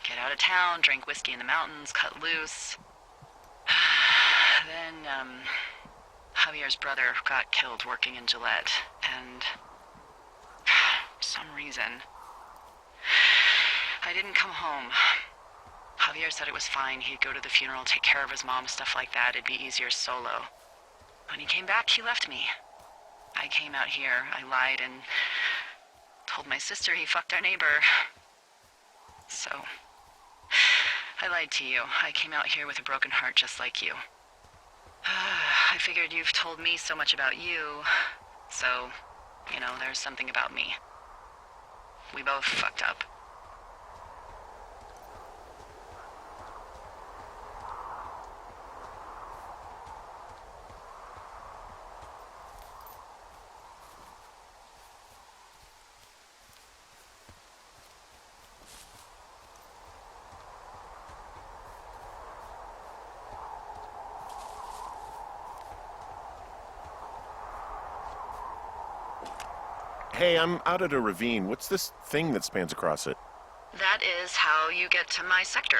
get out of town, drink whiskey in the mountains, cut loose. Then, Javier's brother got killed working in Gillette, and for some reason, I didn't come home. Javier said it was fine. He'd go to the funeral, take care of his mom, stuff like that. It'd be easier solo. When he came back, he left me. I came out here, I lied, and told my sister he fucked our neighbor. So, I lied to you. I came out here with a broken heart just like you. I figured you've told me so much about you, so, you know, there's something about me. We both fucked up. Hey, I'm out at a ravine. What's this thing that spans across it? That is how you get to my sector.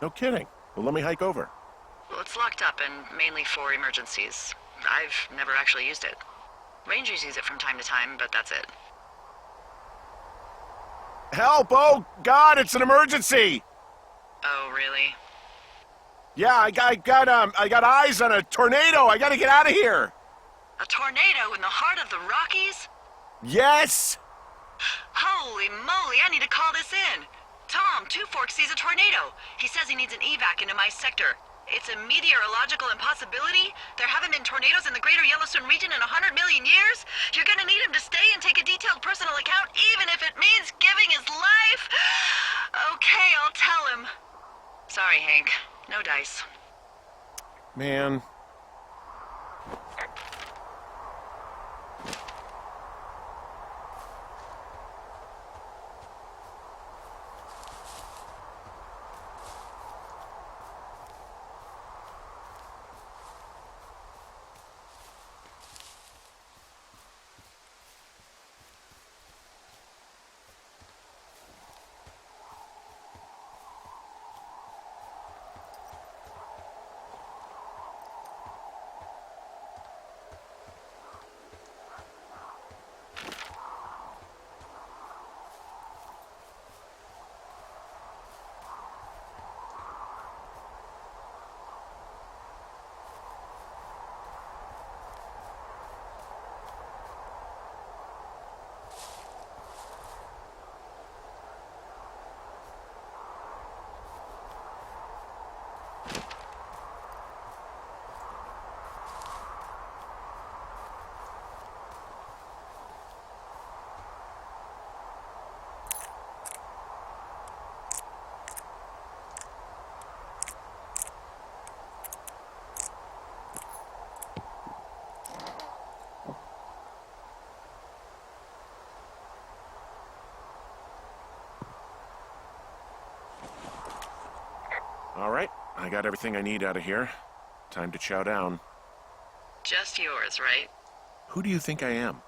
No kidding. Well, let me hike over. Well, it's locked up and mainly for emergencies. I've never actually used it. Rangers use it from time to time, but that's it. Help! Oh, God, it's an emergency! Oh, really? Yeah, I got eyes on a tornado. I gotta get out of here. A tornado in the heart of the Rockies? Yes! Holy moly, I need to call this in. Tom, Two Forks sees a tornado. He says he needs an evac into my sector. It's a meteorological impossibility. There haven't been tornadoes in the greater Yellowstone region in 100 million years. You're gonna need him to stay and take a detailed personal account, even if it means giving his life. Okay, I'll tell him. Sorry, Hank. No dice. Man. All right, I got everything I need out of here. Time to chow down. Just yours, right? Who do you think I am?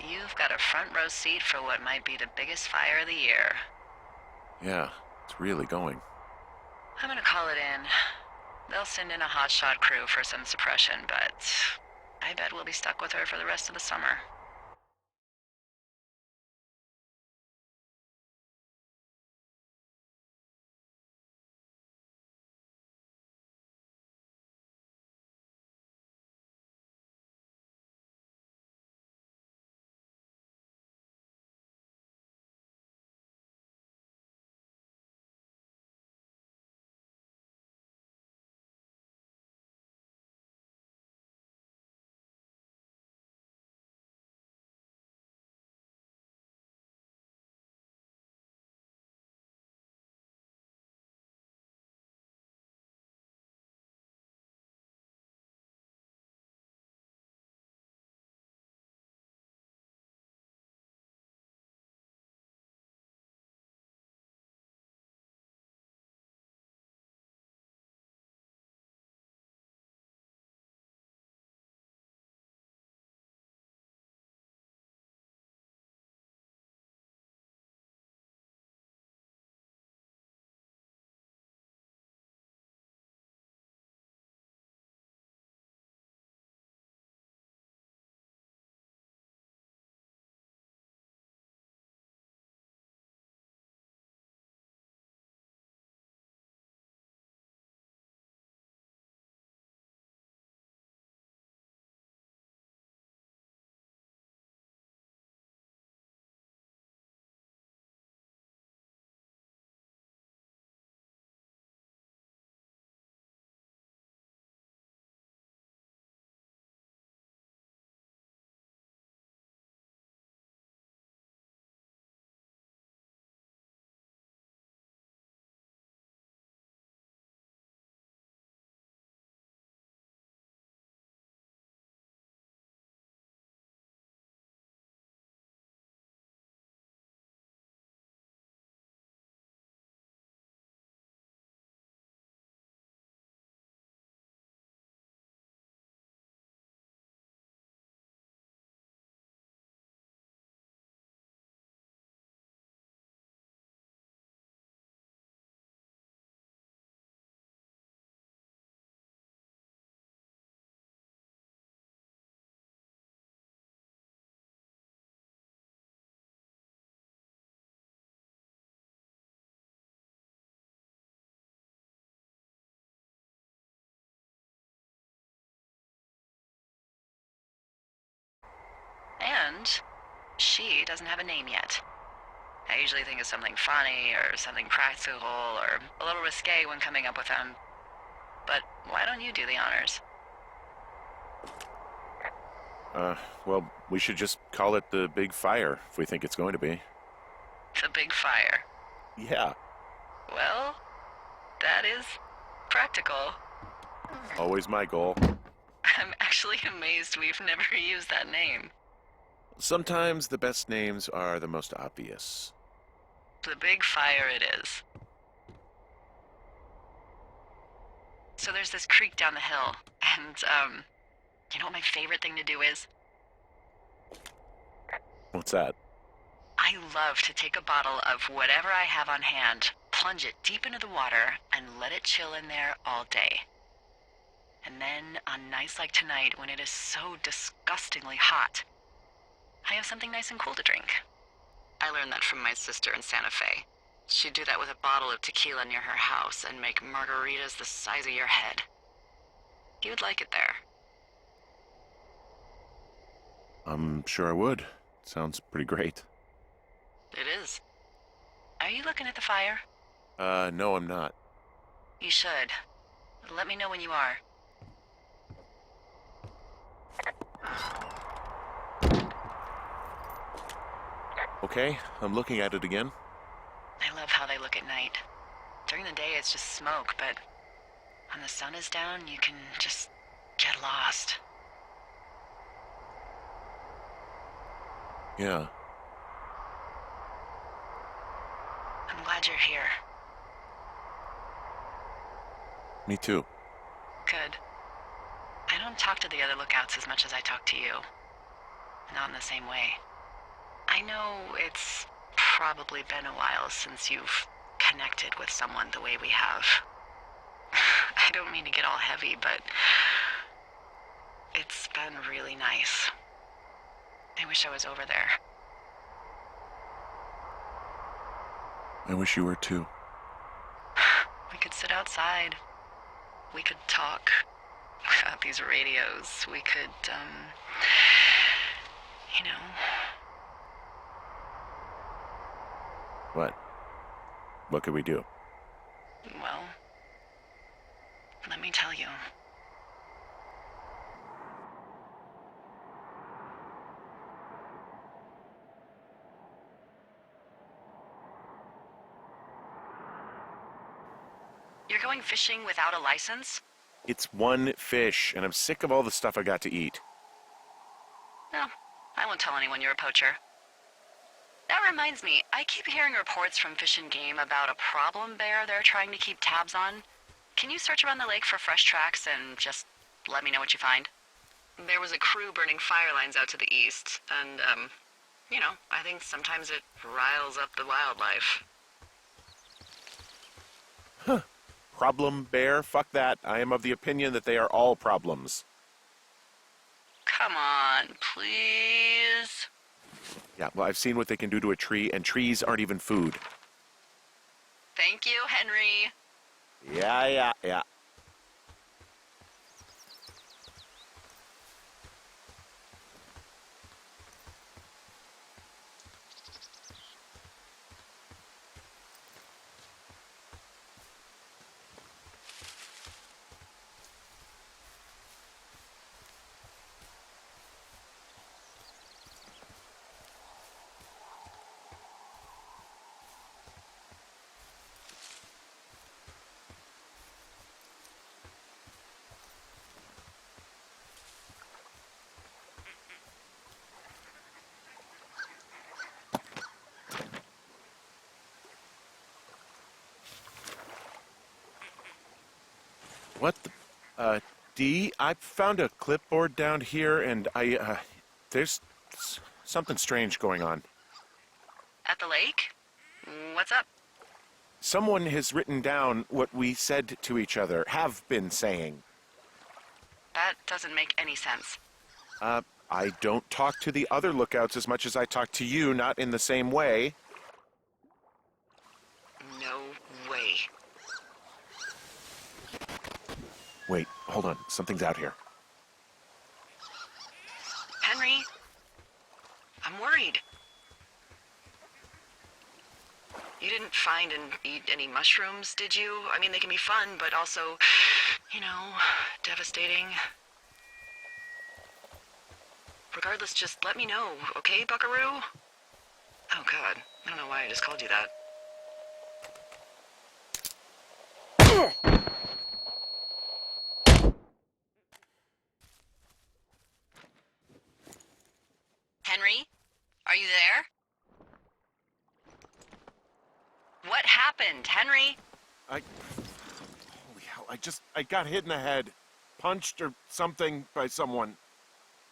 You've got a front row seat for what might be the biggest fire of the year. Yeah, it's really going. I'm gonna call it in. They'll send in a hotshot crew for some suppression, but I bet we'll be stuck with her for the rest of the summer. She doesn't have a name yet. I usually think of something funny or something practical or a little risque when coming up with them. But why don't you do the honors? Well, we should just call it the Big Fire if we think it's going to be. The Big Fire. Yeah, Well, that is practical. always my goal. I'm actually amazed we've never used that name. Sometimes the best names are the most obvious. The Big Fire it is. So there's this creek down the hill, and, you know what my favorite thing to do is? What's that? I love to take a bottle of whatever I have on hand, plunge it deep into the water, and let it chill in there all day. And then, on nights like tonight, when it is so disgustingly hot, I have something nice and cool to drink. I learned that from my sister in Santa Fe. She'd do that with a bottle of tequila near her house and make margaritas the size of your head. You would like it there. I'm sure I would. Sounds pretty great. It is. Are you looking at the fire? No, I'm not. You should. Let me know when you are. Okay, I'm looking at it again. I love how they look at night. During the day, it's just smoke, but when the sun is down, you can just get lost. Yeah. I'm glad you're here. Me too. Good. I don't talk to the other lookouts as much as I talk to you. Not in the same way. I know it's probably been a while since you've connected with someone the way we have. I don't mean to get all heavy, but it's been really nice. I wish I was over there. I wish you were too. We could sit outside. We could talk about these radios. We could, you know... What? What could we do? Well, let me tell you. You're going fishing without a license? It's one fish, and I'm sick of all the stuff I got to eat. No, I won't tell anyone you're a poacher. That reminds me, I keep hearing reports from Fish and Game about a problem bear they're trying to keep tabs on. Can you search around the lake for fresh tracks and just let me know what you find? There was a crew burning fire lines out to the east, and, you know, I think sometimes it riles up the wildlife. Huh. Problem bear? Fuck that. I am of the opinion that they are all problems. Come on, please. Yeah, well, I've seen what they can do to a tree, and trees aren't even food. Thank you, Henry. Yeah. What the... Dee, I found a clipboard down here, and there's something strange going on. At the lake? What's up? Someone has written down what we said to each other, have been saying. That doesn't make any sense. I don't talk to the other lookouts as much as I talk to you, not in the same way. No way. Wait, hold on. Something's out here. Henry? I'm worried. You didn't find and eat any mushrooms, did you? I mean, they can be fun, but also, you know, devastating. Regardless, just let me know, okay, buckaroo? Oh, God. I don't know why I just called you that. Henry? Are you there? What happened, Henry? Holy hell, I got hit in the head. Punched or something by someone.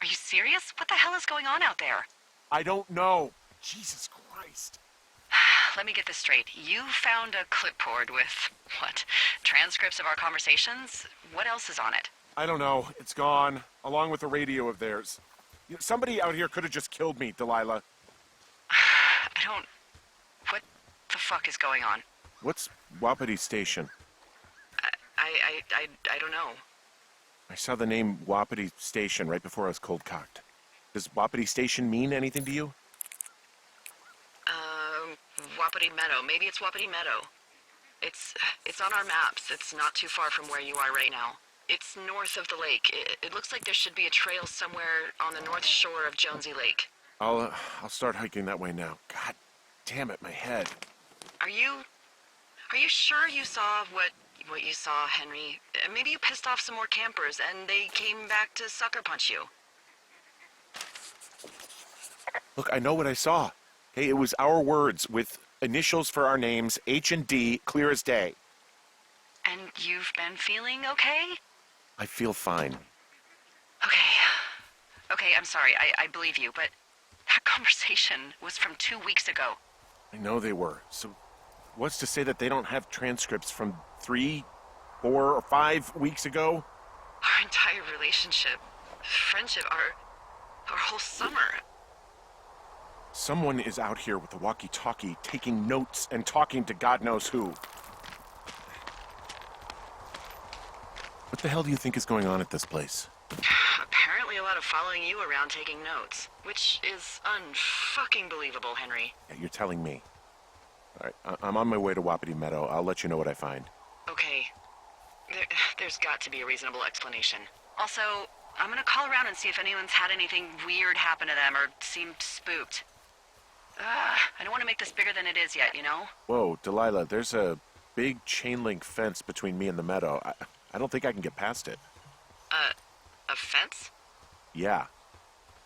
Are you serious? What the hell is going on out there? I don't know. Jesus Christ. Let me get this straight. You found a clipboard with, what, transcripts of our conversations? What else is on it? I don't know. It's gone, along with the radio of theirs. Somebody out here could have just killed me, Delilah. What the fuck is going on? What's Wapiti Station? I don't know. I saw the name Wapiti Station right before I was cold-cocked. Does Wapiti Station mean anything to you? Wapiti Meadow. Maybe it's Wapiti Meadow. It's on our maps. It's not too far from where you are right now. It's north of the lake. It looks like there should be a trail somewhere on the north shore of Jonesy Lake. I'll start hiking that way now. God damn it, my head. Are you sure you saw what you saw, Henry? Maybe you pissed off some more campers and they came back to sucker punch you. Look, I know what I saw. Hey, it was our words with initials for our names, H and D, clear as day. And you've been feeling okay? I feel fine. Okay, I'm sorry. I believe you, but that conversation was from 2 weeks ago. I know they were. So what's to say that they don't have transcripts from 3, 4, or 5 weeks ago? Our entire relationship, friendship, our whole summer. Someone is out here with a walkie-talkie taking notes and talking to God knows who. What the hell do you think is going on at this place? Apparently a lot of following you around taking notes, which is unfucking believable, Henry. Yeah, you're telling me. All right, I'm on my way to Wapiti Meadow. I'll let you know what I find. Okay. There's got to be a reasonable explanation. Also, I'm gonna call around and see if anyone's had anything weird happen to them or seemed spooked. I don't want to make this bigger than it is yet, you know? Whoa, Delilah, there's a big chain link fence between me and the meadow. I don't think I can get past it. A fence? Yeah.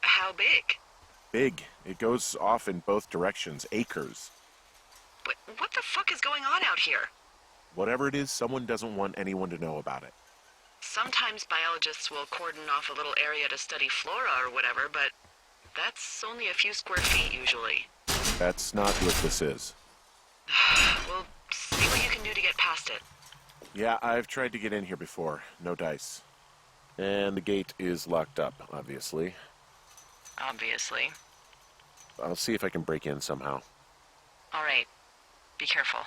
How big? Big. It goes off in both directions. Acres. But what the fuck is going on out here? Whatever it is, someone doesn't want anyone to know about it. Sometimes biologists will cordon off a little area to study flora or whatever, but that's only a few square feet usually. That's not what this is. Well, see what you can do to get past it. Yeah, I've tried to get in here before. No dice. And the gate is locked up, obviously. Obviously. I'll see if I can break in somehow. All right. Be careful.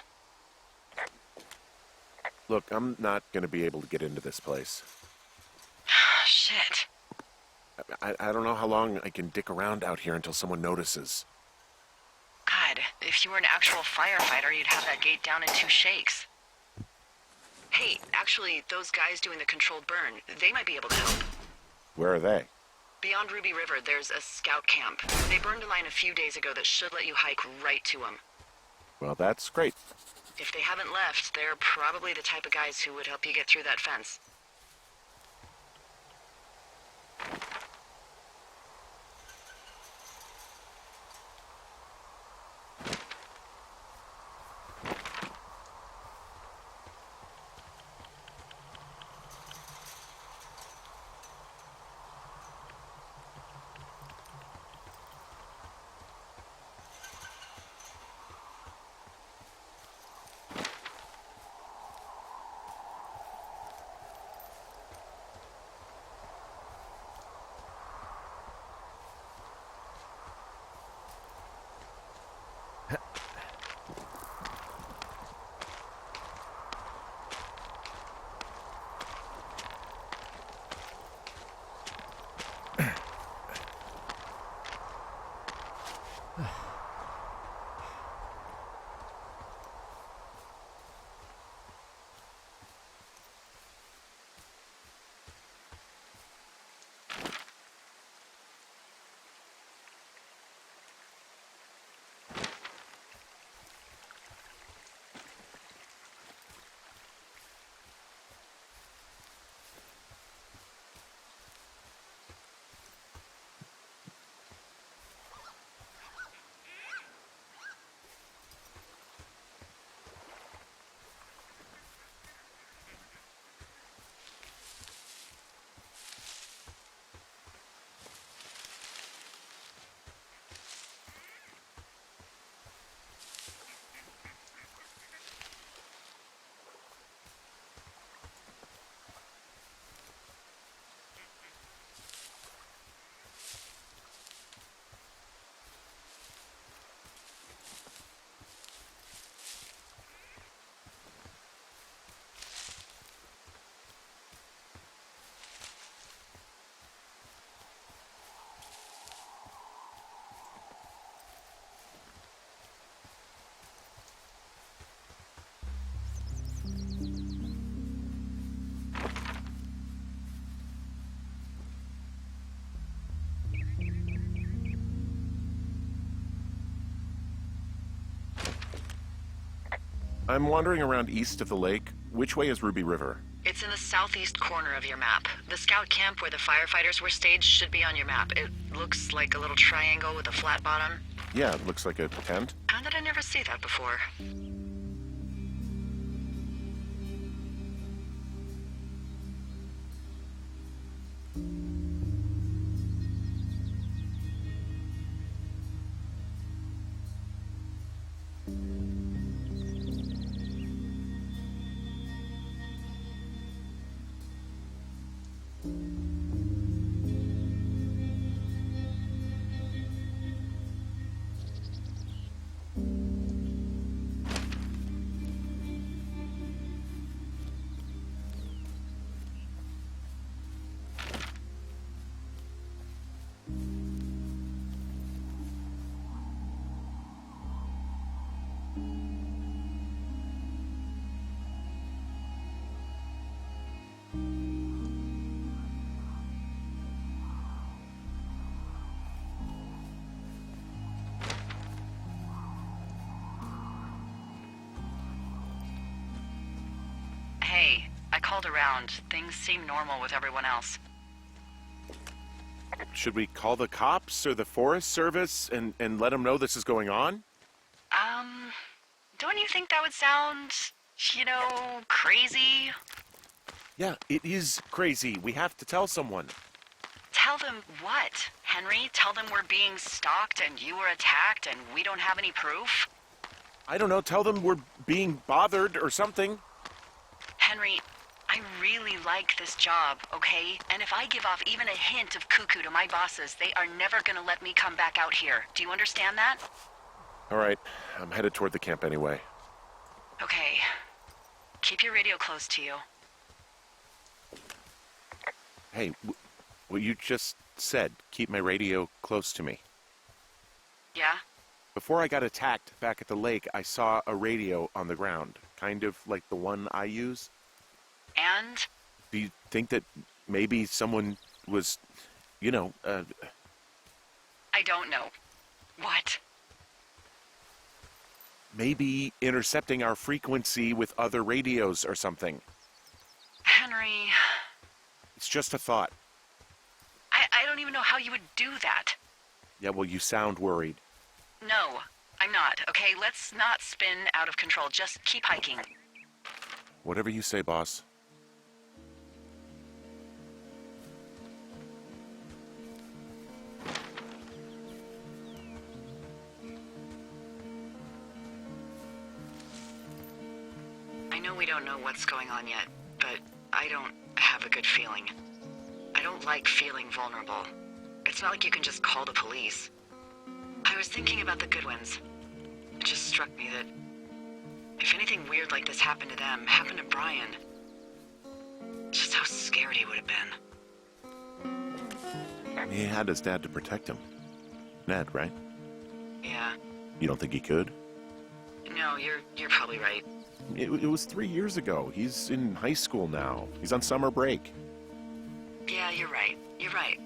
Look, I'm not going to be able to get into this place. Shit. I don't know how long I can dick around out here until someone notices. God, if you were an actual firefighter, you'd have that gate down in 2 shakes. Hey, actually, those guys doing the controlled burn, they might be able to help. Where are they? Beyond Ruby River, there's a scout camp. They burned a line a few days ago that should let you hike right to them. Well, that's great. If they haven't left, they're probably the type of guys who would help you get through that fence. I'm wandering around east of the lake. Which way is Ruby River? It's in the southeast corner of your map. The scout camp where the firefighters were staged should be on your map. It looks like a little triangle with a flat bottom. Yeah, it looks like a tent. How did I never see that before? Hey, I called around. Things seem normal with everyone else. Should we call the cops or the Forest Service and let them know this is going on? Don't you think that would sound, crazy? Yeah, it is crazy. We have to tell someone. Tell them what, Henry? Tell them we're being stalked and you were attacked and we don't have any proof? I don't know, tell them we're being bothered or something. Henry, I really like this job, okay? And if I give off even a hint of cuckoo to my bosses, they are never gonna let me come back out here. Do you understand that? All right, I'm headed toward the camp anyway. Okay. Keep your radio close to you. Hey, what you just said, keep my radio close to me. Yeah? Before I got attacked back at the lake, I saw a radio on the ground, kind of like the one I use. And? Do you think that maybe someone was, I don't know. What? maybe intercepting our frequency with other radios or something? Henry... It's just a thought. I don't even know how you would do that. Yeah, well, you sound worried. No, I'm not, okay? Let's not spin out of control. Just keep hiking. Whatever you say, boss. I know we don't know what's going on yet, but I don't have a good feeling. I don't like feeling vulnerable. It's not like you can just call the police. I was thinking about the Goodwins. It just struck me that if anything weird like this happened to them, happened to Brian, just how scared he would have been. He had his dad to protect him. Ned, right? Yeah. You don't think he could? No, you're probably right. It was 3 years ago. He's in high school now. He's on summer break. Yeah, you're right. You're right.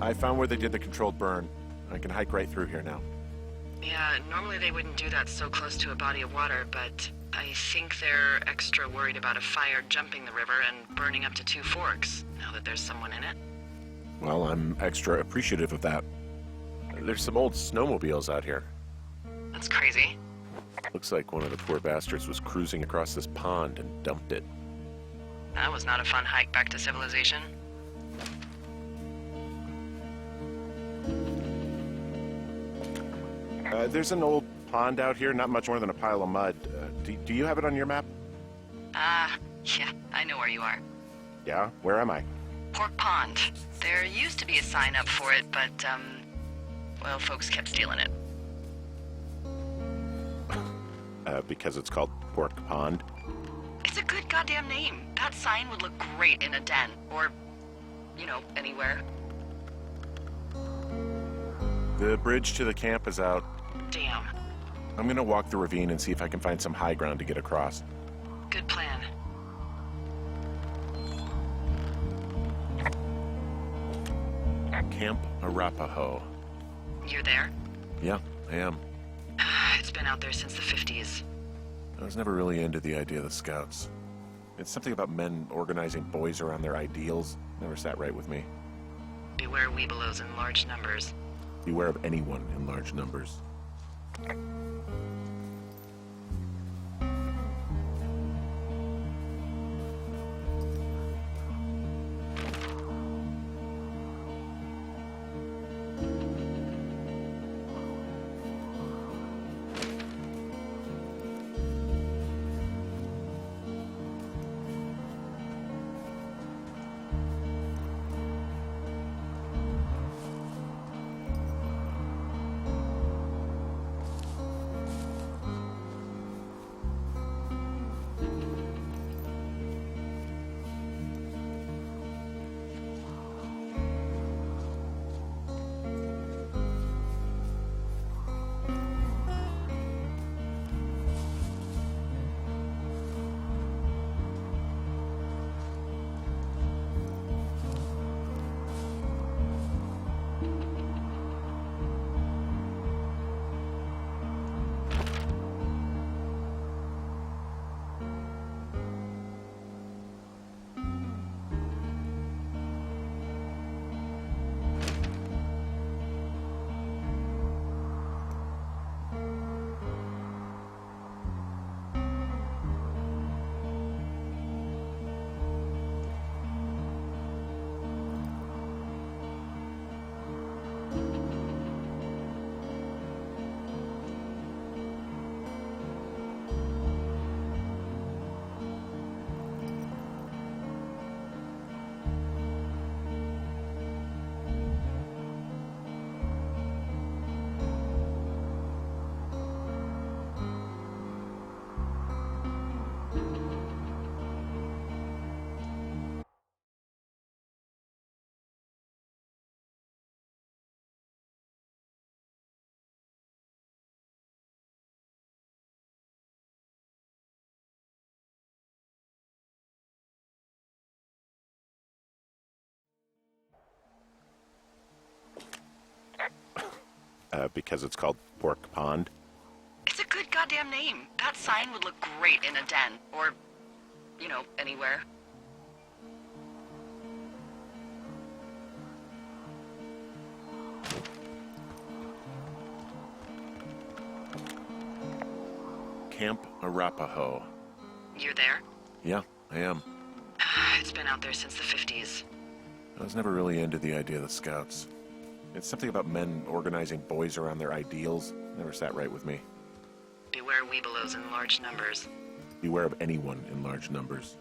I found where they did the controlled burn. I can hike right through here now. Yeah, normally they wouldn't do that so close to a body of water, but I think they're extra worried about a fire jumping the river and burning up to 2 forks, now that there's someone in it. Well, I'm extra appreciative of that. There's some old snowmobiles out here. That's crazy. Looks like one of the poor bastards was cruising across this pond and dumped it. That was not a fun hike back to civilization. There's an old pond out here, not much more than a pile of mud. Do you have it on your map? Yeah, I know where you are. Yeah? Where am I? Pork Pond. There used to be a sign up for it, but, well, folks kept stealing it. Because it's called Pork Pond? It's a good goddamn name. That sign would look great in a den, or, you know, anywhere. The bridge to the camp is out. Damn. I'm gonna walk the ravine and see if I can find some high ground to get across. Good plan. Camp Arapaho. You're there? Yeah, I am. It's been out there since the 50s. I was never really into the idea of the Scouts. It's something about men organizing boys around their ideals. Never sat right with me. Beware weebelows in large numbers. Beware of anyone in large numbers. Because it's called Pork Pond? It's a good goddamn name. That sign would look great in a den, or, you know, anywhere. Camp Arapaho. You're there? Yeah, I am. It's been out there since the 50s. I was never really into the idea of the Scouts. It's something about men organizing boys around their ideals. Never sat right with me. Beware weebelows in large numbers. Beware of anyone in large numbers.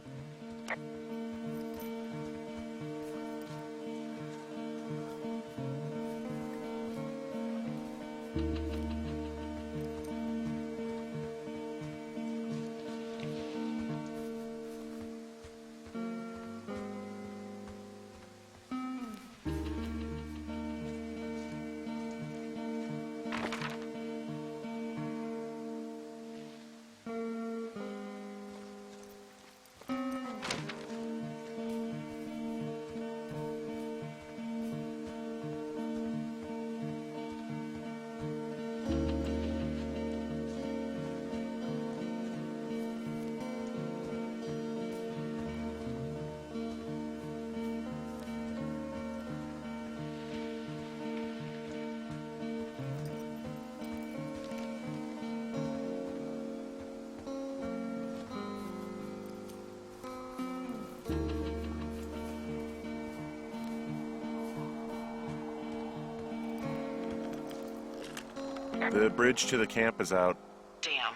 The bridge to the camp is out. Damn.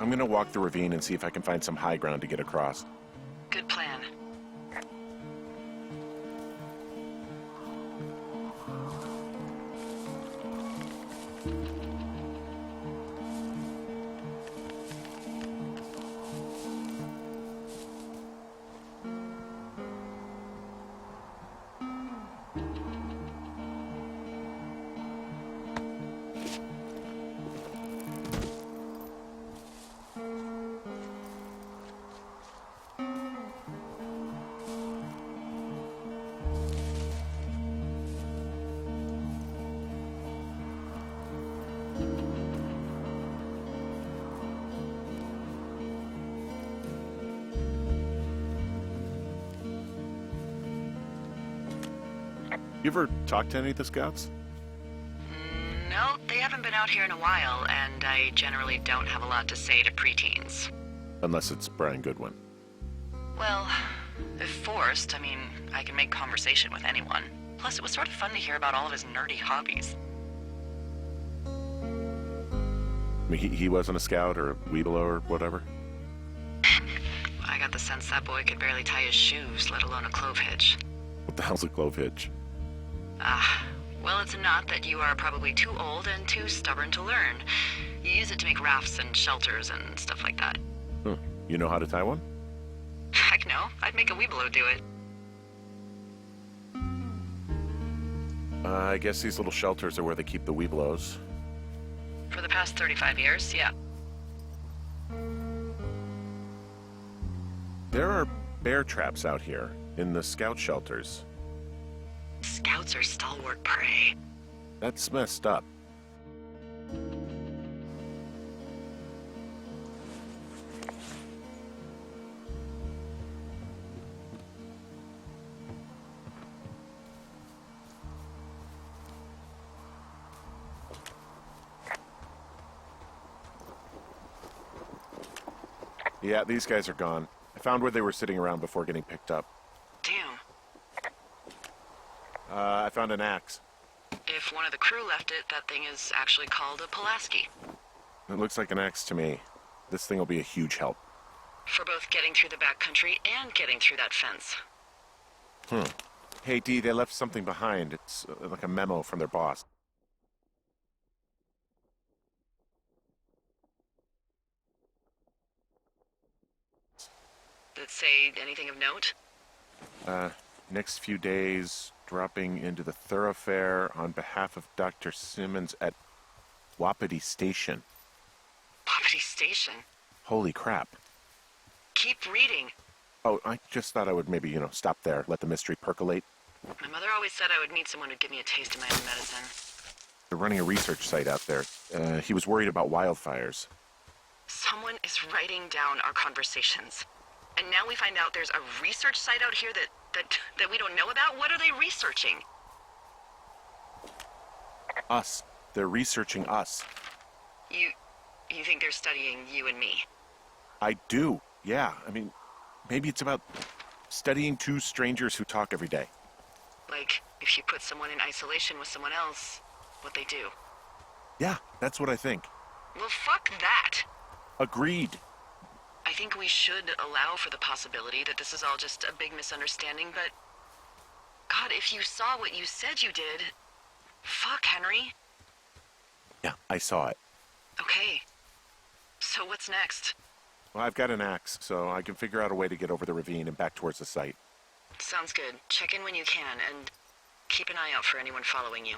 I'm gonna walk the ravine and see if I can find some high ground to get across. Good plan. You ever talk to any of the scouts? No, they haven't been out here in a while, and I generally don't have a lot to say to preteens. Unless it's Brian Goodwin. Well, if forced, I mean, I can make conversation with anyone. Plus, it was sort of fun to hear about all of his nerdy hobbies. I mean, he wasn't a scout or a weeblo or whatever? I got the sense that boy could barely tie his shoes, let alone a clove hitch. What the hell's a clove hitch? Well, it's a knot that you are probably too old and too stubborn to learn. You use it to make rafts and shelters and stuff like that. You know how to tie one? Heck no, I'd make a weeblo do it. I guess these little shelters are where they keep the weeblos. For the past 35 years, yeah. There are bear traps out here in the scout shelters. Scouts are stalwart prey. That's messed up. Yeah, these guys are gone. I found where they were sitting around before getting picked up. Damn. I found an axe. If one of the crew left it, that thing is actually called a Pulaski. It looks like an axe to me. This thing will be a huge help. For both getting through the backcountry and getting through that fence. Hey, Dee, they left something behind. It's like a memo from their boss. Did it say anything of note? Next few days, dropping into the thoroughfare on behalf of Dr. Simmons at Wapiti Station. Wapiti Station? Holy crap. Keep reading. Oh, I just thought I would maybe, stop there, let the mystery percolate. My mother always said I would meet someone who'd give me a taste of my own medicine. They're running a research site out there. He was worried about wildfires. Someone is writing down our conversations. And now we find out there's a research site out here that we don't know about? What are they researching? Us. They're researching us. You think they're studying you and me? I do, yeah. I mean, maybe it's about studying two strangers who talk every day. Like, if you put someone in isolation with someone else, what they do. Yeah, that's what I think. Well, fuck that. Agreed. I think we should allow for the possibility that this is all just a big misunderstanding, but... God, if you saw what you said you did... Fuck, Henry. Yeah, I saw it. Okay. So what's next? Well, I've got an axe, so I can figure out a way to get over the ravine and back towards the site. Sounds good. Check in when you can, and keep an eye out for anyone following you.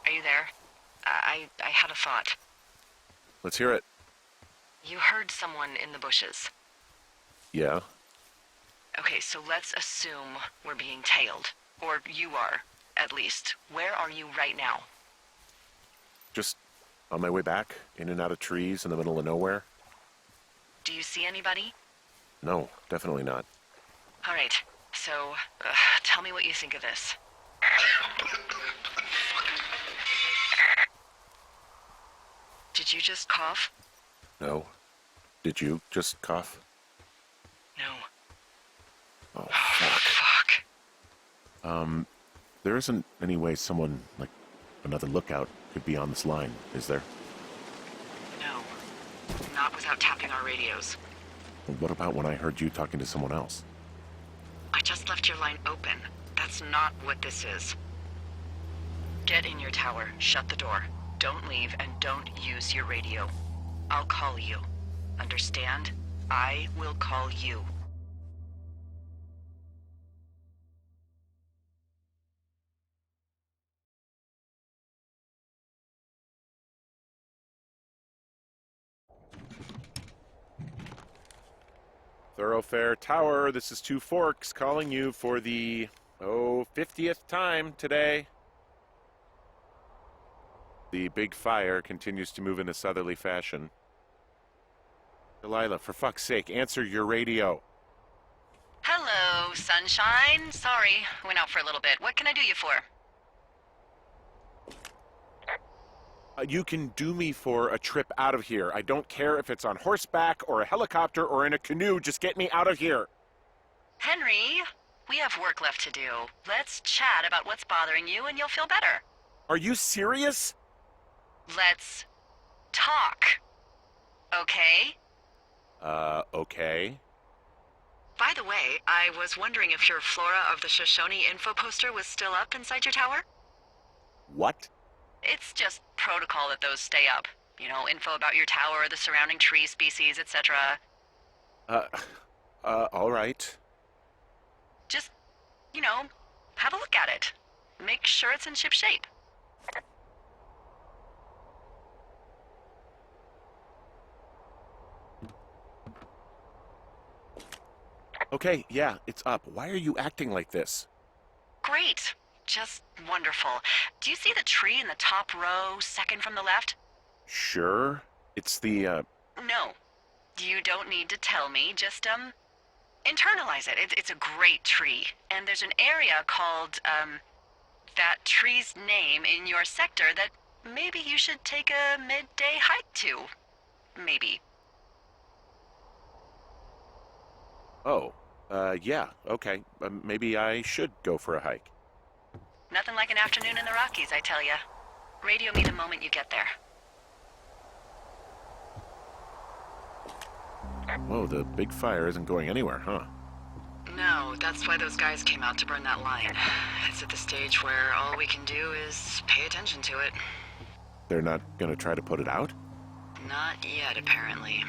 Are you there? I had a thought. Let's hear it. You heard someone in the bushes. Yeah? Okay, so let's assume we're being tailed. Or you are. at least. Where are you right now? Just on my way back, in and out of trees in the middle of nowhere. Do you see anybody? No, definitely not. All right, so tell me what you think of this. Did you just cough? No. Did you just cough? No. Oh, fuck. Fuck. There isn't any way someone, like, another lookout could be on this line, is there? No. Not without tapping our radios. Well, what about when I heard you talking to someone else? I just left your line open. That's not what this is. Get in your tower, shut the door. Don't leave, and don't use your radio. I'll call you. Understand? I will call you. Thoroughfare Tower, this is Two Forks calling you for the, 50th time today. The big fire continues to move in a southerly fashion. Delilah, for fuck's sake, answer your radio. Hello, sunshine. Sorry, went out for a little bit. What can I do you for? You can do me for a trip out of here. I don't care if it's on horseback or a helicopter or in a canoe. Just get me out of here. Henry, we have work left to do. Let's chat about what's bothering you and you'll feel better. Are you serious? Let's talk. Okay? Okay. By the way, I was wondering if your Flora of the Shoshone info poster was still up inside your tower? What? It's just protocol that those stay up. You know, info about your tower, the surrounding tree species, etc. All right. Just, you know, have a look at it. Make sure it's in ship shape. Okay, yeah, it's up. Why are you acting like this? Great. Just wonderful. Do you see the tree in the top row, second from the left? Sure. It's the, No. You don't need to tell me. Just, internalize it. It's a great tree. And there's an area called, that tree's name in your sector that maybe you should take a midday hike to. Maybe. Oh, yeah, okay. Maybe I should go for a hike. Nothing like an afternoon in the Rockies, I tell ya. Radio me the moment you get there. Whoa, the big fire isn't going anywhere, huh? No, that's why those guys came out to burn that line. It's at the stage where all we can do is pay attention to it. They're not gonna try to put it out? Not yet, apparently.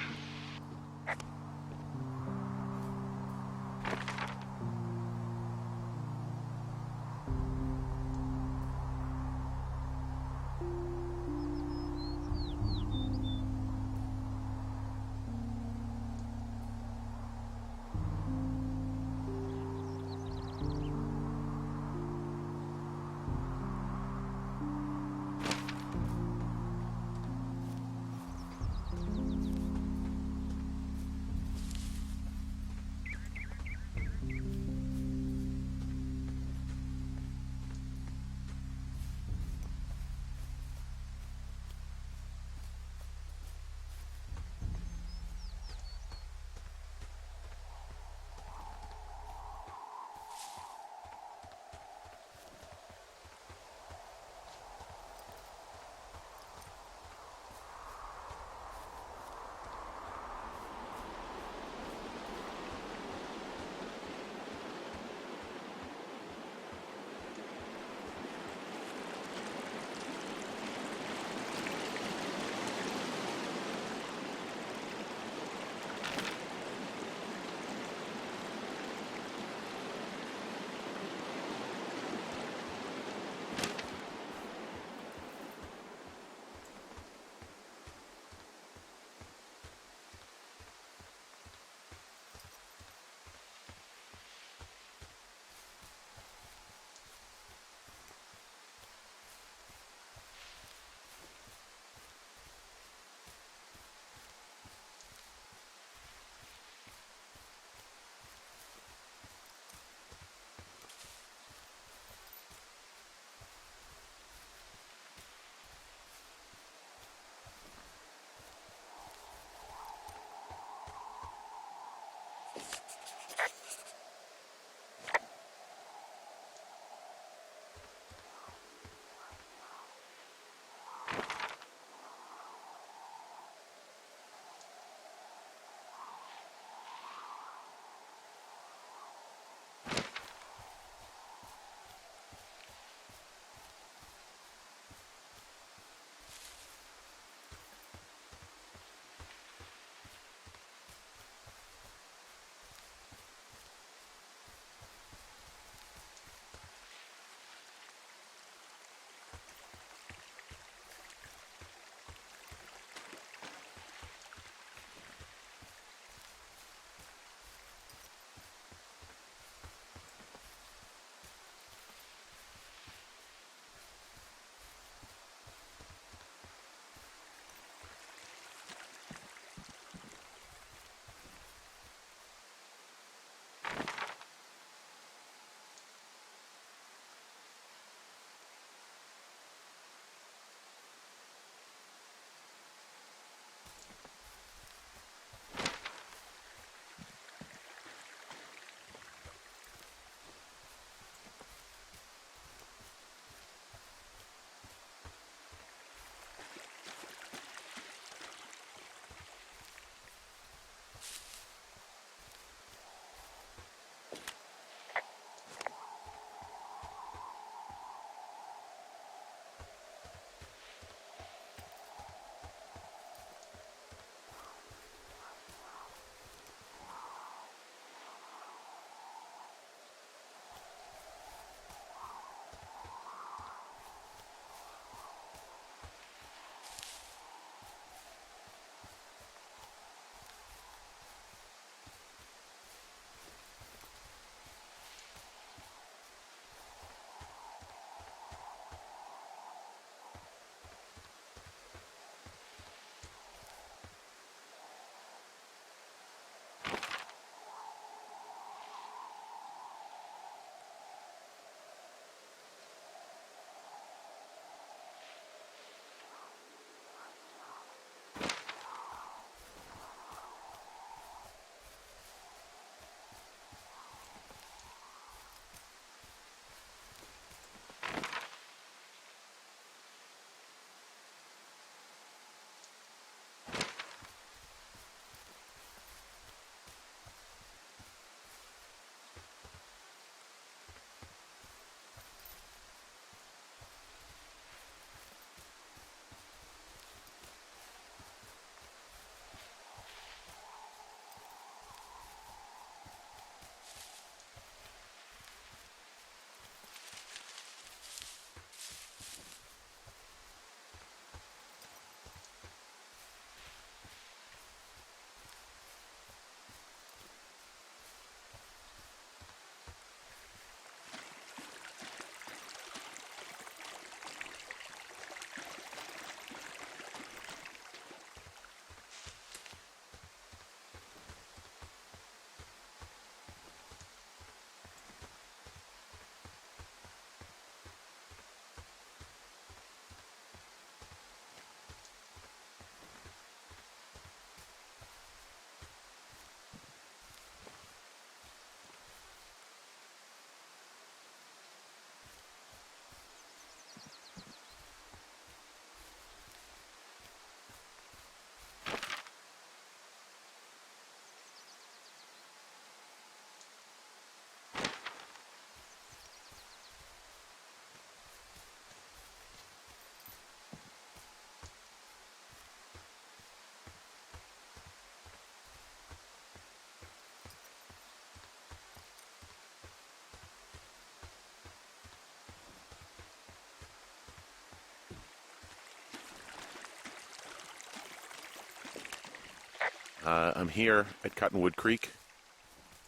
I'm here at Cottonwood Creek.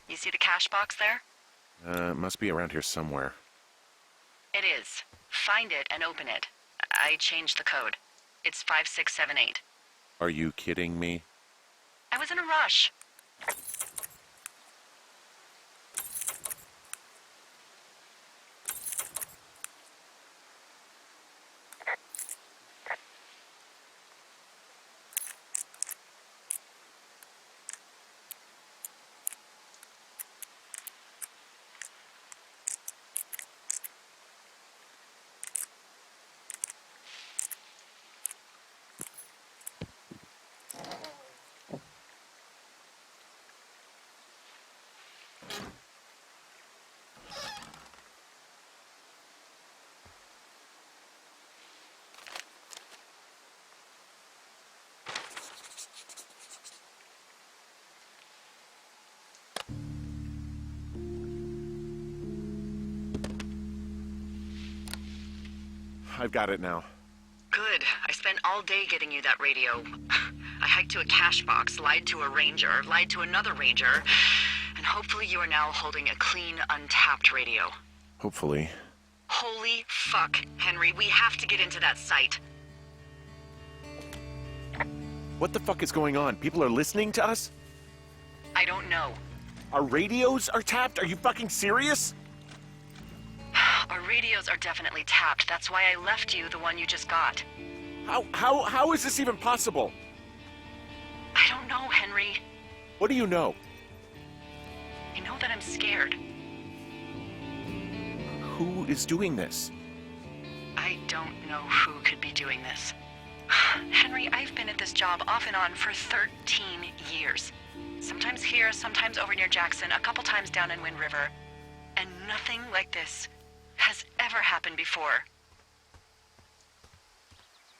You see the cash box there? It must be around here somewhere. It is. Find it and open it. I changed the code. It's 5678. Are you kidding me? I was in a rush. I've got it now. Good. I spent all day getting you that radio. I hiked to a cash box, lied to a ranger, lied to another ranger, and hopefully you are now holding a clean, untapped radio. Hopefully. Holy fuck, Henry, we have to get into that site. What the fuck is going on? People are listening to us? I don't know. Our radios are tapped? Are you fucking serious? Our radios are definitely tapped. That's why I left you the one you just got. How is this even possible? I don't know, Henry. What do you know? I know that I'm scared. Who is doing this? I don't know who could be doing this. Henry, I've been at this job off and on for 13 years. Sometimes here, sometimes over near Jackson, a couple times down in Wind River. And nothing like this has ever happened before.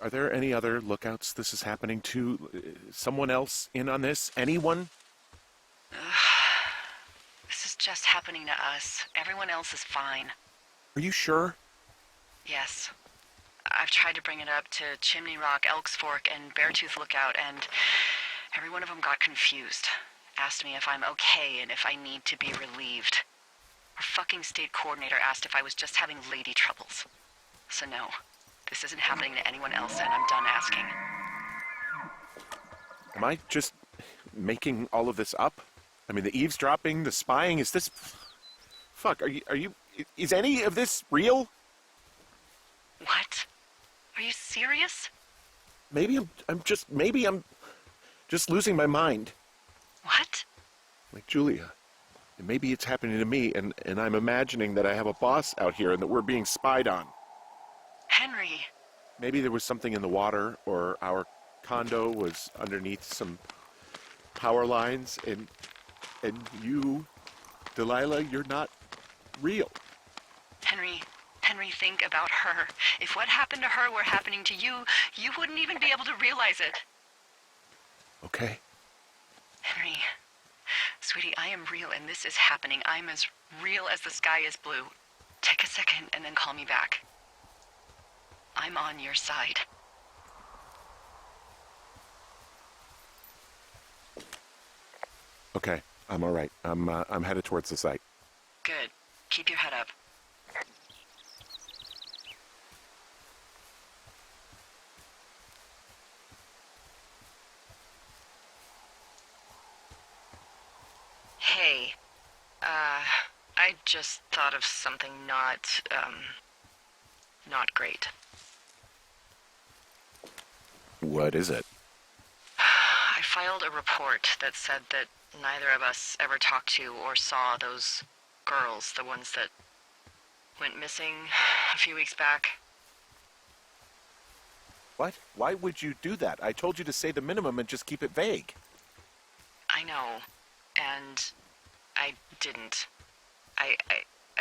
Are there any other lookouts this is happening to? Someone else in on this? Anyone? This is just happening to us. Everyone else is fine. Are you sure? Yes. I've tried to bring it up to Chimney Rock, Elks Fork, and Beartooth Lookout, and every one of them got confused. Asked me if I'm okay and if I need to be relieved. Our fucking state coordinator asked if I was just having lady troubles. So no, this isn't happening to anyone else, and I'm done asking. Am I just making all of this up? I mean, the eavesdropping, the spying, is this... Fuck, are you... Is any of this real? What? Are you serious? Maybe I'm just losing my mind. What? Like Julia. And maybe it's happening to me, and I'm imagining that I have a boss out here and that we're being spied on. Henry. Maybe there was something in the water, or our condo was underneath some power lines, and you, Delilah, you're not real. Henry, think about her. If what happened to her were happening to you, you wouldn't even be able to realize it. Okay. Henry, sweetie, I am real and this is happening. I'm as real as the sky is blue. Take a second and then call me back. I'm on your side. Okay, I'm all right. I'm headed towards the site. Good. Keep your head up. Hey, I just thought of something not great. What is it? I filed a report that said that neither of us ever talked to or saw those girls, the ones that went missing a few weeks back. What? Why would you do that? I told you to say the minimum and just keep it vague. I know, and I didn't. I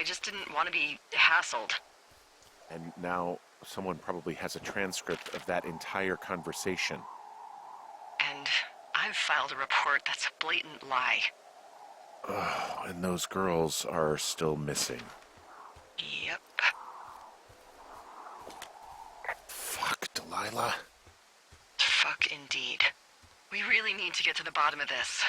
just didn't want to be hassled. And now someone probably has a transcript of that entire conversation. And I've filed a report that's a blatant lie. Oh, and those girls are still missing. Yep. Fuck, Delilah. Fuck indeed. We really need to get to the bottom of this.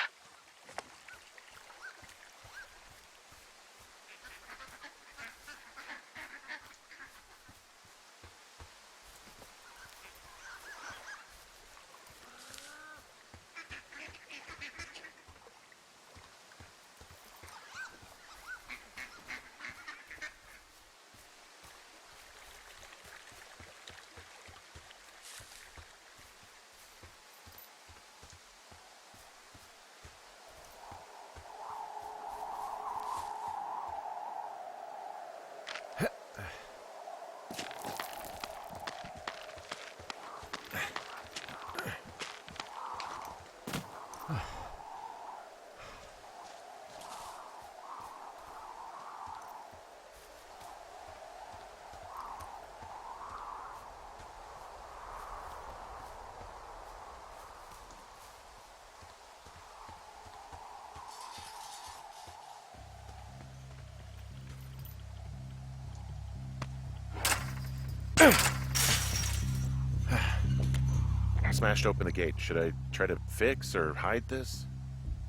Smashed open the gate. Should I try to fix or hide this?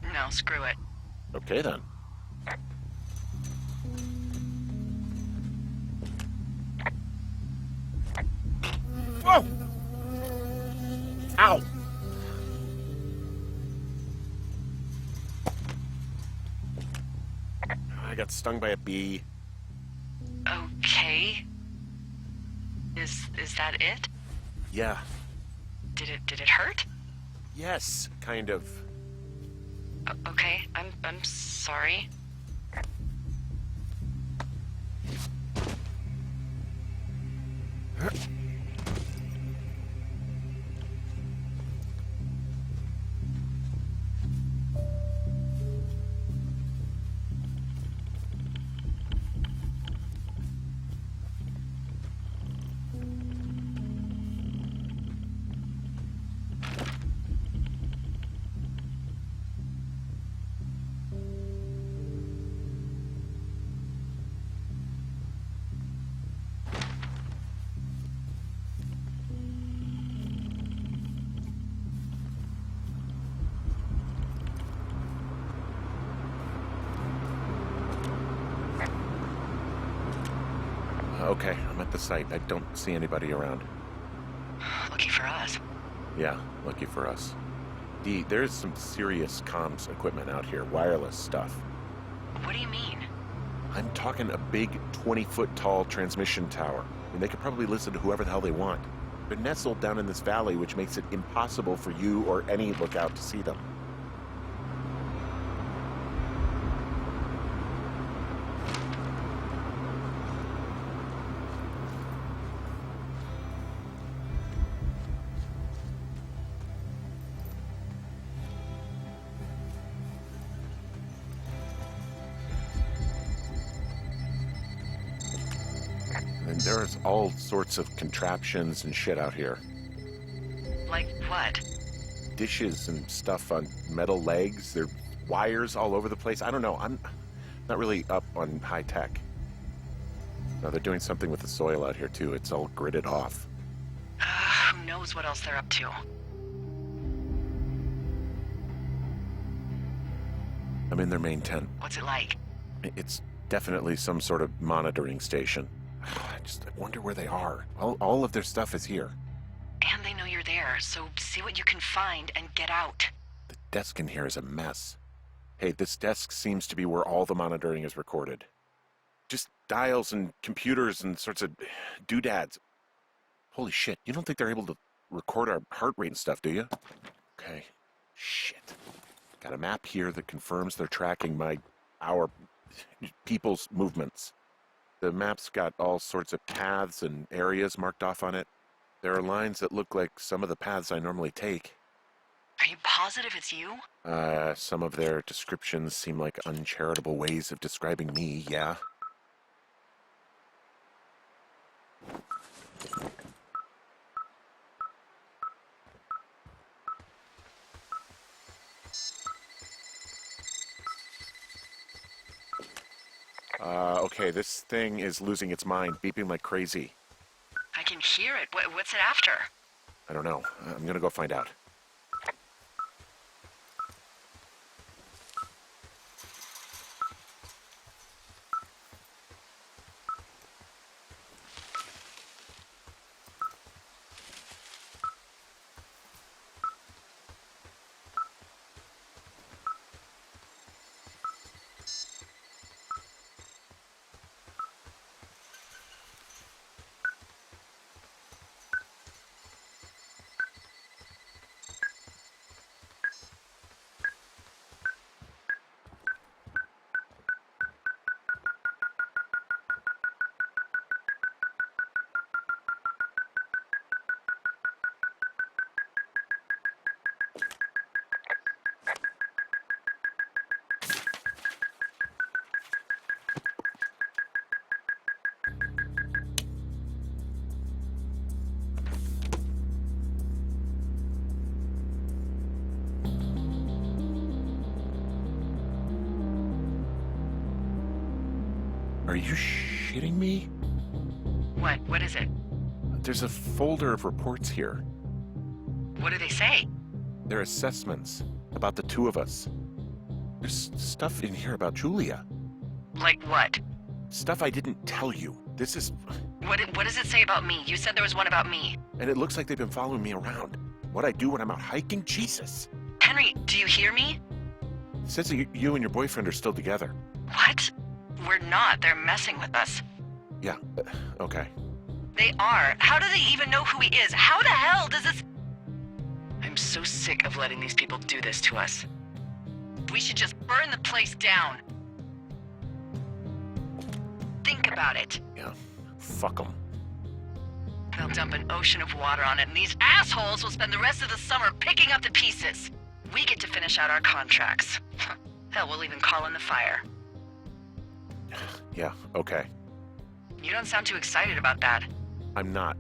No, screw it. Okay, then. Whoa! Ow! I got stung by a bee. Okay. Is that it? Yeah. Did it hurt? Yes, kind of. Okay, I'm sorry. Okay, I'm at the site. I don't see anybody around. Lucky for us. Yeah, lucky for us. Dee, there's some serious comms equipment out here, wireless stuff. What do you mean? I'm talking a big 20-foot tall transmission tower, and they could probably listen to whoever the hell they want. They're nestled down in this valley, which makes it impossible for you or any lookout to see them. And there's all sorts of contraptions and shit out here. Like what? Dishes and stuff on metal legs. There are wires all over the place. I don't know. I'm not really up on high tech. No, they're doing something with the soil out here, too. It's all gridded off. Who knows what else they're up to? I'm in their main tent. What's it like? It's definitely some sort of monitoring station. I wonder where they are. All of their stuff is here. And they know you're there, so see what you can find and get out. The desk in here is a mess. Hey, this desk seems to be where all the monitoring is recorded. Just dials and computers and sorts of doodads. Holy shit, you don't think they're able to record our heart rate and stuff, do you? Okay. Shit. Got a map here that confirms they're tracking our people's movements. The map's got all sorts of paths and areas marked off on it. There are lines that look like some of the paths I normally take. Are you positive it's you? Some of their descriptions seem like uncharitable ways of describing me, yeah. Okay, this thing is losing its mind, beeping like crazy. I can hear it. What's it after? I don't know. I'm gonna go find out. Are you shitting me? What? What is it? There's a folder of reports here. What do they say? They're assessments about the two of us. There's stuff in here about Julia. Like what? Stuff I didn't tell you. This is... What does it say about me? You said there was one about me. And it looks like they've been following me around. What I do when I'm out hiking? Jesus. Henry, do you hear me? It says that you and your boyfriend are still together. What? We're not. They're messing with us. Yeah, okay. They are. How do they even know who he is? How the hell does this... I'm so sick of letting these people do this to us. We should just burn the place down. Think about it. Yeah, fuck them. They'll dump an ocean of water on it, and these assholes will spend the rest of the summer picking up the pieces. We get to finish out our contracts. Hell, we'll even call in the fire. Yeah, okay. You don't sound too excited about that. I'm not.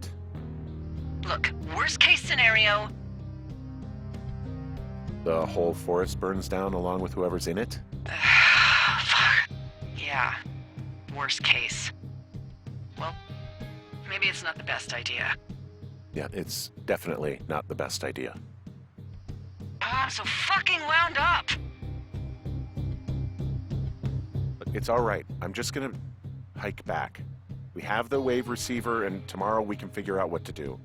Look, worst case scenario... The whole forest burns down along with whoever's in it? Fuck. Yeah. Worst case. Well, maybe it's not the best idea. Yeah, it's definitely not the best idea. Oh, I'm so fucking wound up! It's all right. I'm just gonna hike back. We have the wave receiver, and tomorrow we can figure out what to do.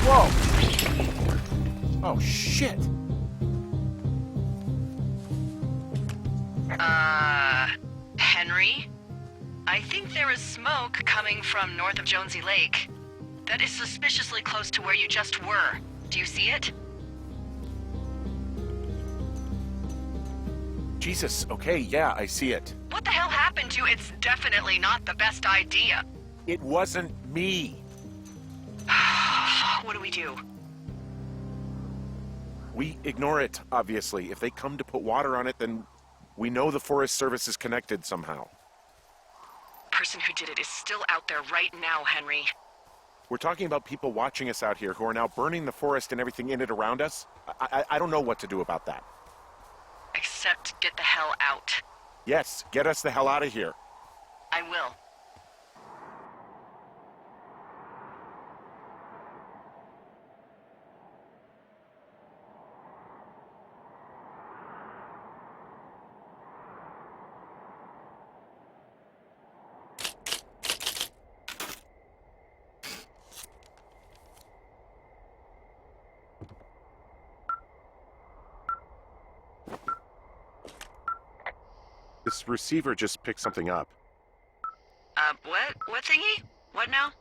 Whoa! Oh, shit! Henry? I think there is smoke coming from north of Jonesy Lake. That is suspiciously close to where you just were. Do you see it? Jesus, okay, yeah, I see it. What the hell happened to you? It's definitely not the best idea. It wasn't me. What do we do? We ignore it, obviously. If they come to put water on it, then we know the Forest Service is connected somehow. The person who did it is still out there right now, Henry. We're talking about people watching us out here who are now burning the forest and everything in it around us. I don't know what to do about that. Except get the hell out. Yes, get us the hell out of here. I will. This receiver just picked something up. What? What thingy? What now?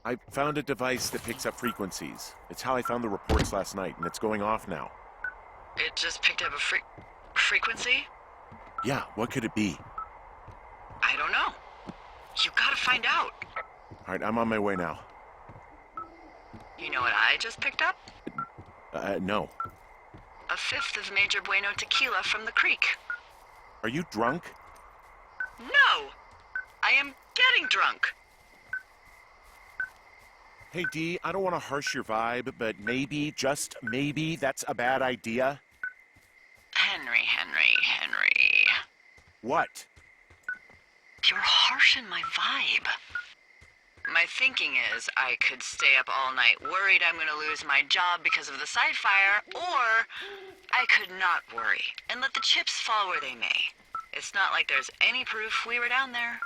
I found a device that picks up frequencies. It's how I found the reports last night, and it's going off now. It just picked up a frequency? Yeah, what could it be? I don't know. You gotta find out. All right, I'm on my way now. You know what I just picked up? No. A fifth of Major Bueno tequila from the creek. Are you drunk? No! I am getting drunk. Hey, Dee, I don't want to harsh your vibe, but maybe, just maybe, that's a bad idea. Henry. What? You're harshing my vibe. My thinking is I could stay up all night worried I'm going to lose my job because of the side fire, or I could not worry and let the chips fall where they may. It's not like there's any proof we were down there.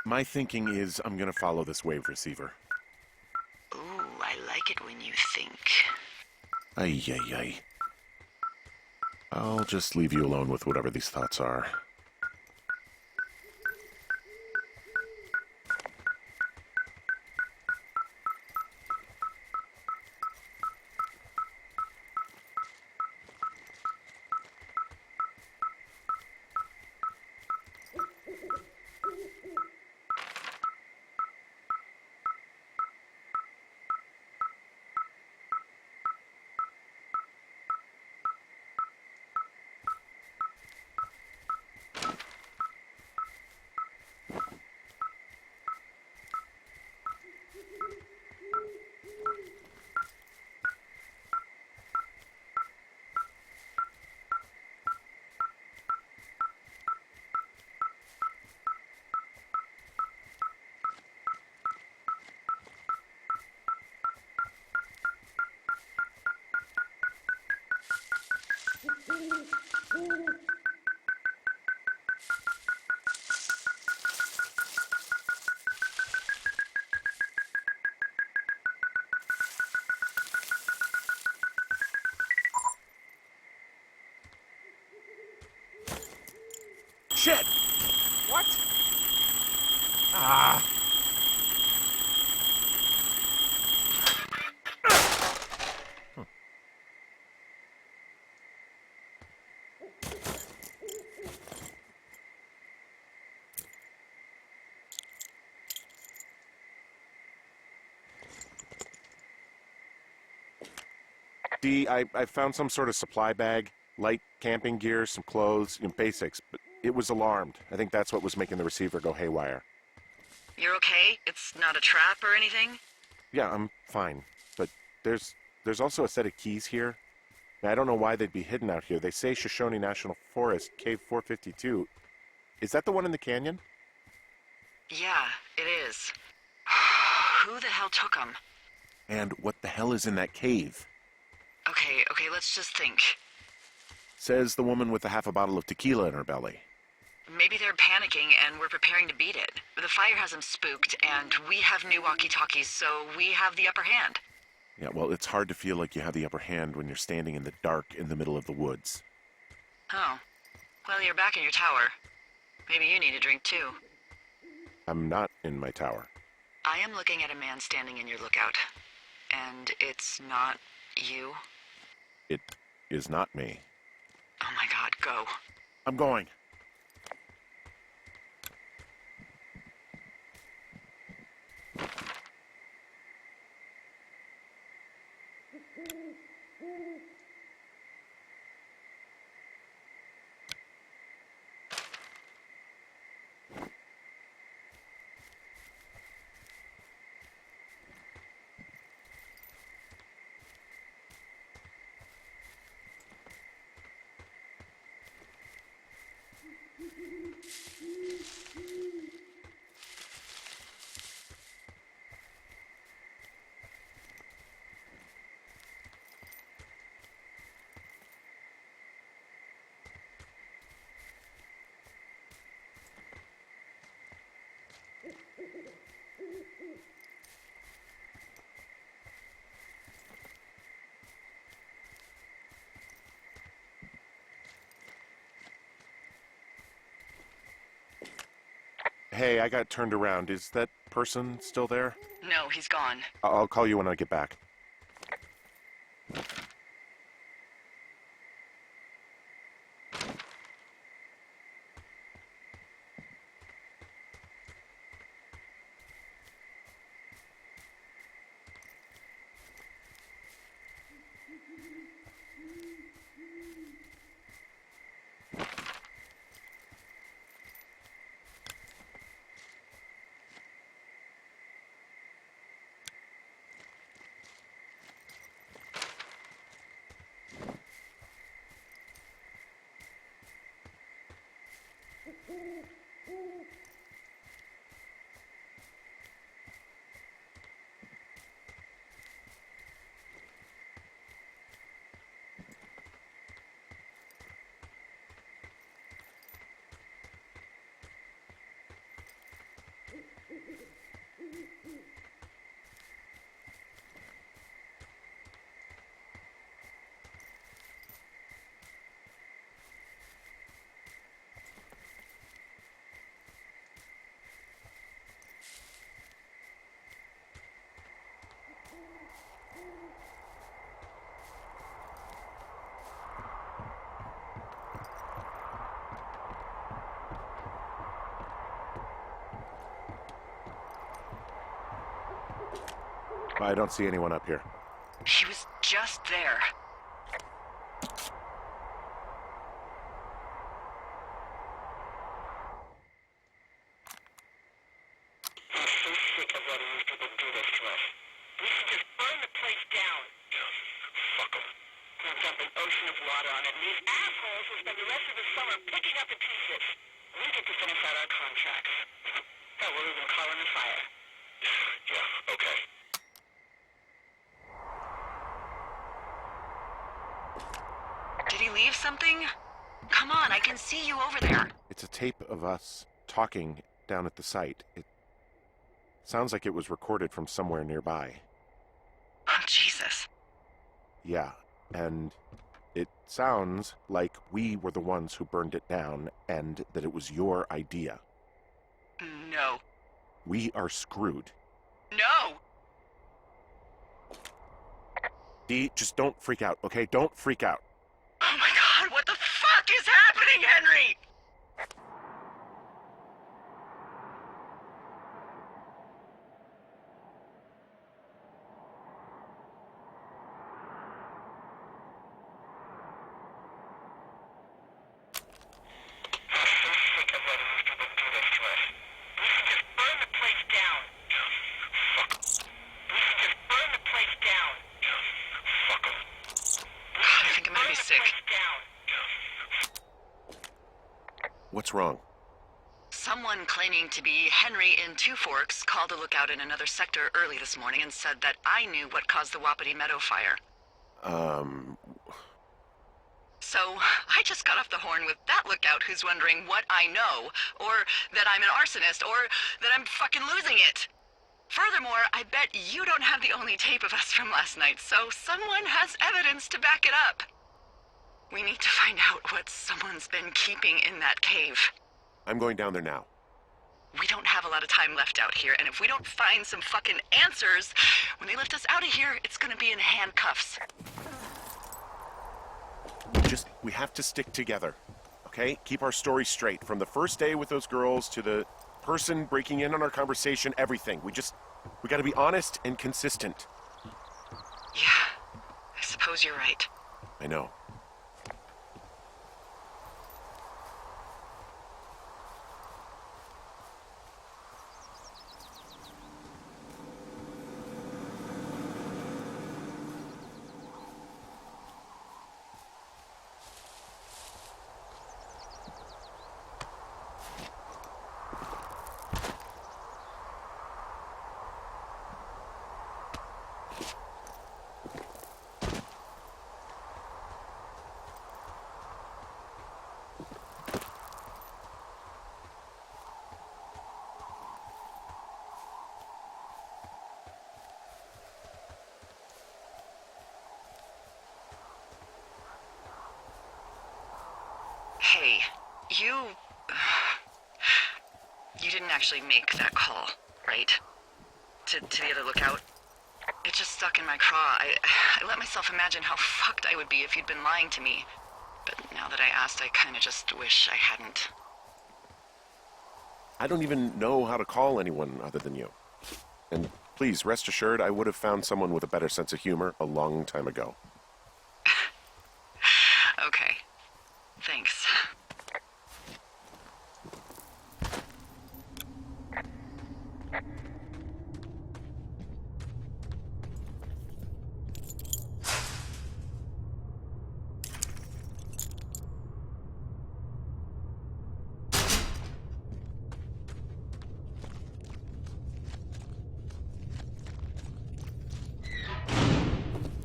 My thinking is I'm going to follow this wave receiver. Ooh, I like it when you think. Ay. I'll just leave you alone with whatever these thoughts are. Shit! What? Ah! See, I found some sort of supply bag, light camping gear, some clothes, basics, but it was alarmed. I think that's what was making the receiver go haywire. You're okay? It's not a trap or anything? Yeah, I'm fine, but there's also a set of keys here. Now, I don't know why they'd be hidden out here. They say Shoshone National Forest, Cave 452. Is that the one in the canyon? Yeah, it is. Who the hell took them? And what the hell is in that cave? Okay, let's just think. Says the woman with a half a bottle of tequila in her belly. Maybe they're panicking and we're preparing to beat it. The fire has them spooked, and we have new walkie-talkies, so we have the upper hand. Yeah, well, it's hard to feel like you have the upper hand when you're standing in the dark in the middle of the woods. Oh. Well, you're back in your tower. Maybe you need a drink, too. I'm not in my tower. I am looking at a man standing in your lookout. And it's not you? It is not me. Oh my god, go. I'm going. Hey, I got turned around. Is that person still there? No, he's gone. I'll call you when I get back. I don't see anyone up here. He was just there. I'm so sick of letting these people do this to us. We should just burn the place down. Fuck them. We'll dump an ocean of water on it, and these assholes will spend the rest of the summer picking up the pieces. We get to finish out our contracts. Hell, we'll even call in the fire. Yeah, okay. Did he leave something? Come on, I can see you over there. It's a tape of us talking down at the site. It sounds like it was recorded from somewhere nearby. Oh, Jesus. Yeah, and it sounds like we were the ones who burned it down and that it was your idea. No. We are screwed. No! Dee, just don't freak out, okay? Don't freak out. Oh my god, what the fuck is happening, Henry? What's wrong? Someone claiming to be Henry in Two Forks called a lookout in another sector early this morning and said that I knew what caused the Wapiti Meadow fire. So, I just got off the horn with that lookout who's wondering what I know, or that I'm an arsonist, or that I'm fucking losing it. Furthermore, I bet you don't have the only tape of us from last night, so someone has evidence to back it up. We need to find out what someone's been keeping in that cave. I'm going down there now. We don't have a lot of time left out here, and if we don't find some fucking answers, when they lift us out of here, it's gonna be in handcuffs. We have to stick together, okay? Keep our story straight. From the first day with those girls to the person breaking in on our conversation, everything. We gotta be honest and consistent. Yeah, I suppose you're right. I know. Hey, you didn't actually make that call, right? To the other lookout? It just stuck in my craw. I let myself imagine how fucked I would be if you'd been lying to me. But now that I asked, I kinda just wish I hadn't. I don't even know how to call anyone other than you. And please, rest assured, I would have found someone with a better sense of humor a long time ago. Okay. Thanks.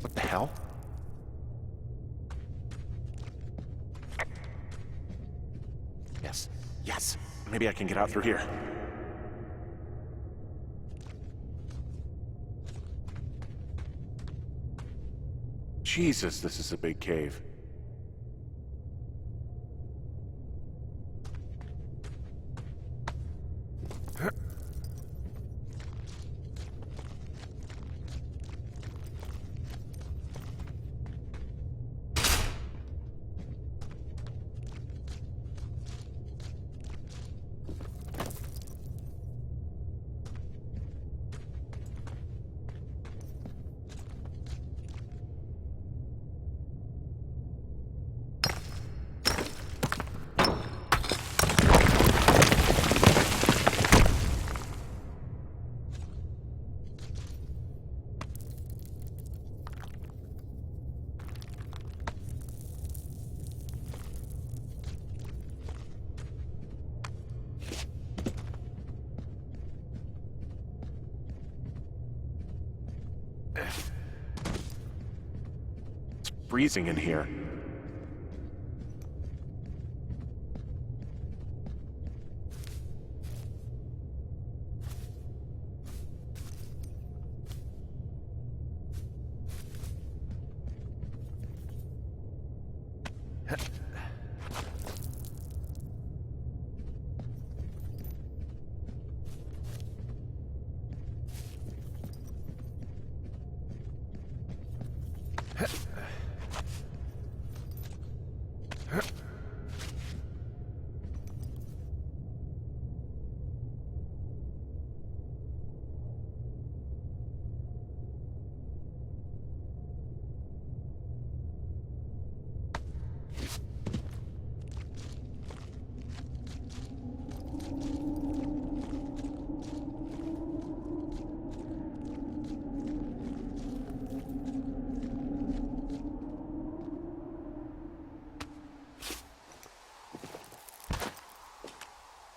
What the hell? Yes. Maybe I can get out through here. Jesus, this is a big cave. It's freezing in here.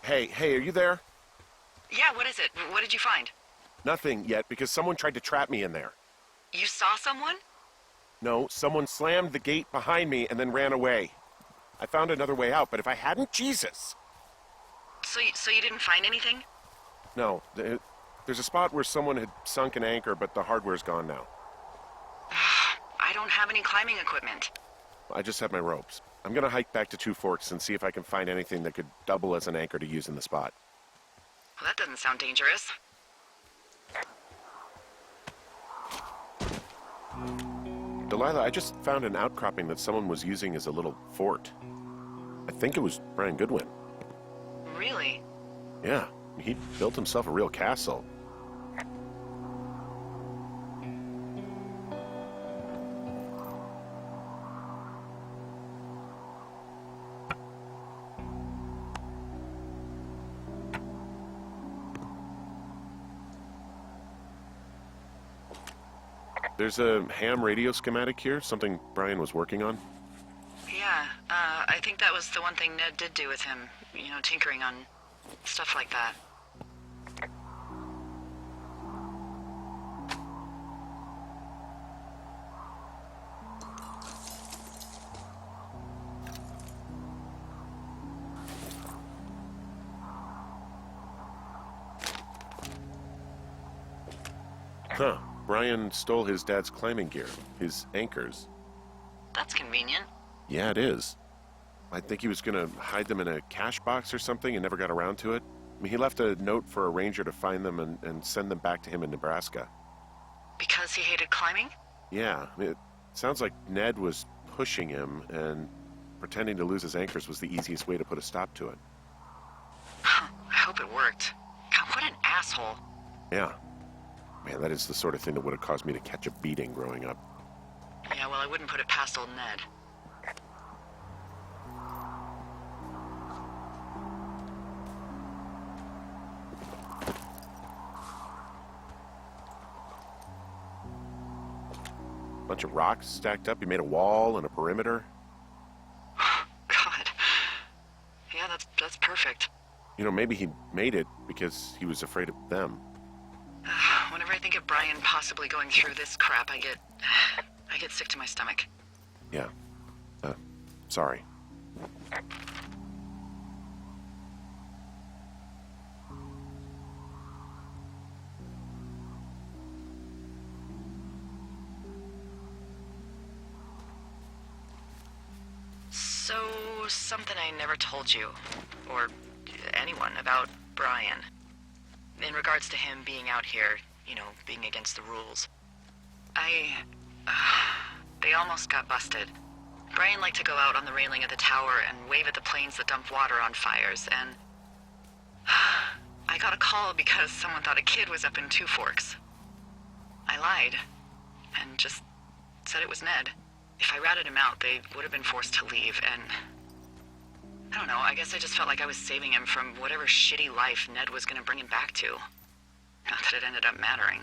Hey, are you there? Yeah, what is it? What did you find? Nothing yet, because someone tried to trap me in there. You saw someone? No, someone slammed the gate behind me and then ran away. I found another way out, but if I hadn't, Jesus! So you didn't find anything? No, there's a spot where someone had sunk an anchor, but the hardware's gone now. I don't have any climbing equipment. I just have my ropes. I'm gonna hike back to Two Forks and see if I can find anything that could double as an anchor to use in the spot. Well, that doesn't sound dangerous. Delilah, I just found an outcropping that someone was using as a little fort. I think it was Brian Goodwin. Really? Yeah, he built himself a real castle. There's a ham radio schematic here, something Brian was working on. Yeah, I think that was the one thing Ned did do with him. You know, tinkering on stuff like that. Huh. Brian stole his dad's climbing gear, his anchors. That's convenient. Yeah, it is. I think he was gonna hide them in a cash box or something and never got around to it. I mean, he left a note for a ranger to find them and send them back to him in Nebraska. Because he hated climbing? Yeah, I mean, it sounds like Ned was pushing him, and pretending to lose his anchors was the easiest way to put a stop to it. I hope it worked. God, what an asshole. Yeah. Man, that is the sort of thing that would have caused me to catch a beating growing up. Yeah, well, I wouldn't put it past old Ned. Bunch of rocks stacked up. He made a wall and a perimeter. God. Yeah, that's perfect. You know, maybe he made it because he was afraid of them. Whenever I think of Brian possibly going through this crap, I get sick to my stomach. Yeah. Sorry. So, something I never told you, or anyone, about Brian. In regards to him being out here, you know, being against the rules. They almost got busted. Brian liked to go out on the railing of the tower and wave at the planes that dump water on fires, and I got a call because someone thought a kid was up in Two Forks. I lied, and just said it was Ned. If I ratted him out, they would have been forced to leave, and I don't know, I guess I just felt like I was saving him from whatever shitty life Ned was gonna bring him back to. Not that it ended up mattering.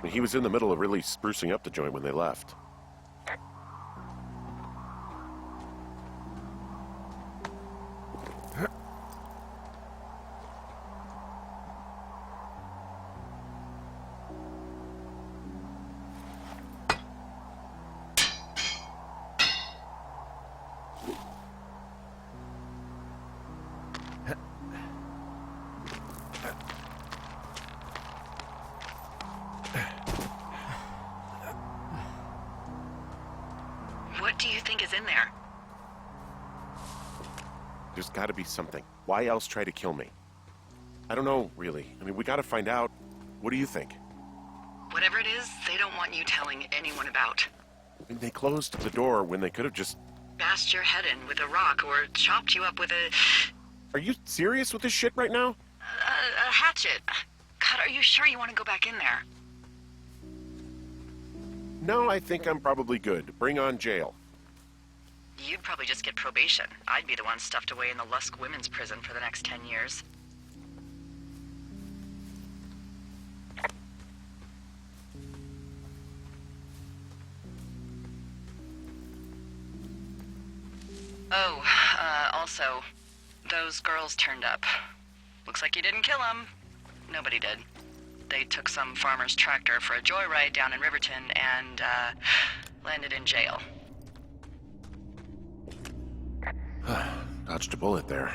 He was in the middle of really sprucing up the joint when they left. What do you think is in there? There's gotta be something. Why else try to kill me? I don't know, really. I mean, we gotta find out. What do you think? Whatever it is, they don't want you telling anyone about. I mean, they closed the door when they could have just... Bashed your head in with a rock or chopped you up with a Are you serious with this shit right now? hatchet. God, are you sure you want to go back in there? No, I think I'm probably good. Bring on jail. You'd probably just get probation. I'd be the one stuffed away in the Lusk Women's Prison for the next 10 years. Oh, also, those girls turned up. Looks like you didn't kill them. Nobody did. They took some farmer's tractor for a joyride down in Riverton and, landed in jail. Dodged a bullet there.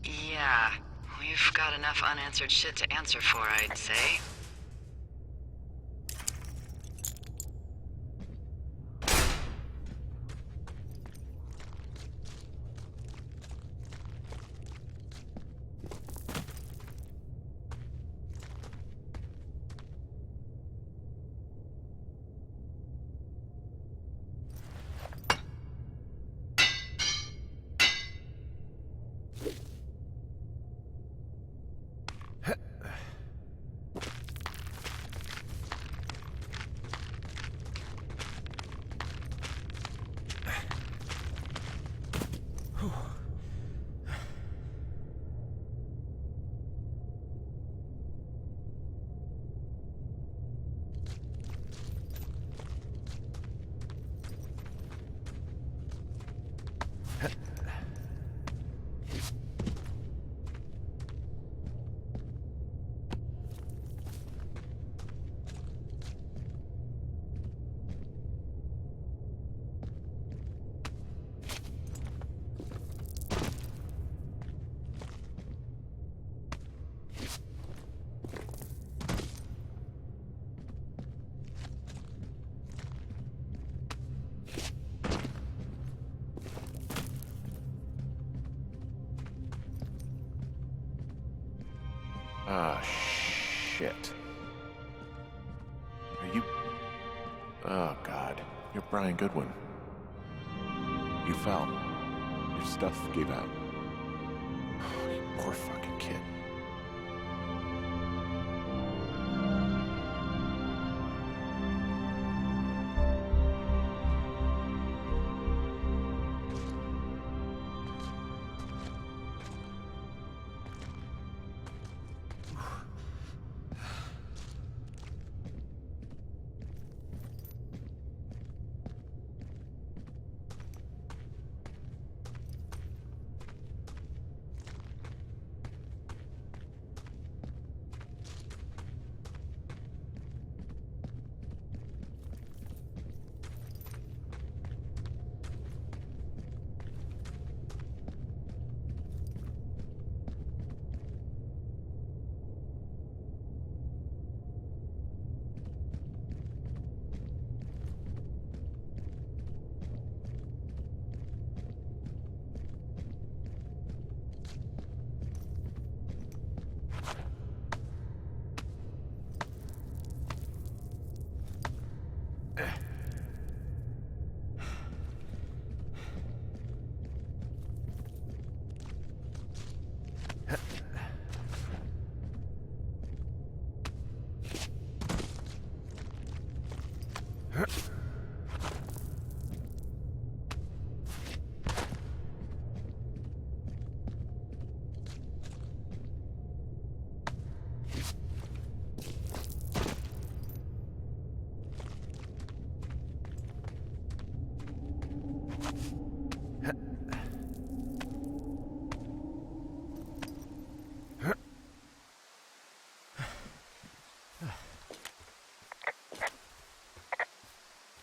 Yeah, we've got enough unanswered shit to answer for, I'd say. Ah, shit. Are you... Oh, God. You're Brian Goodwin. You fell. Your stuff gave out. Oh, you poor fucking kid.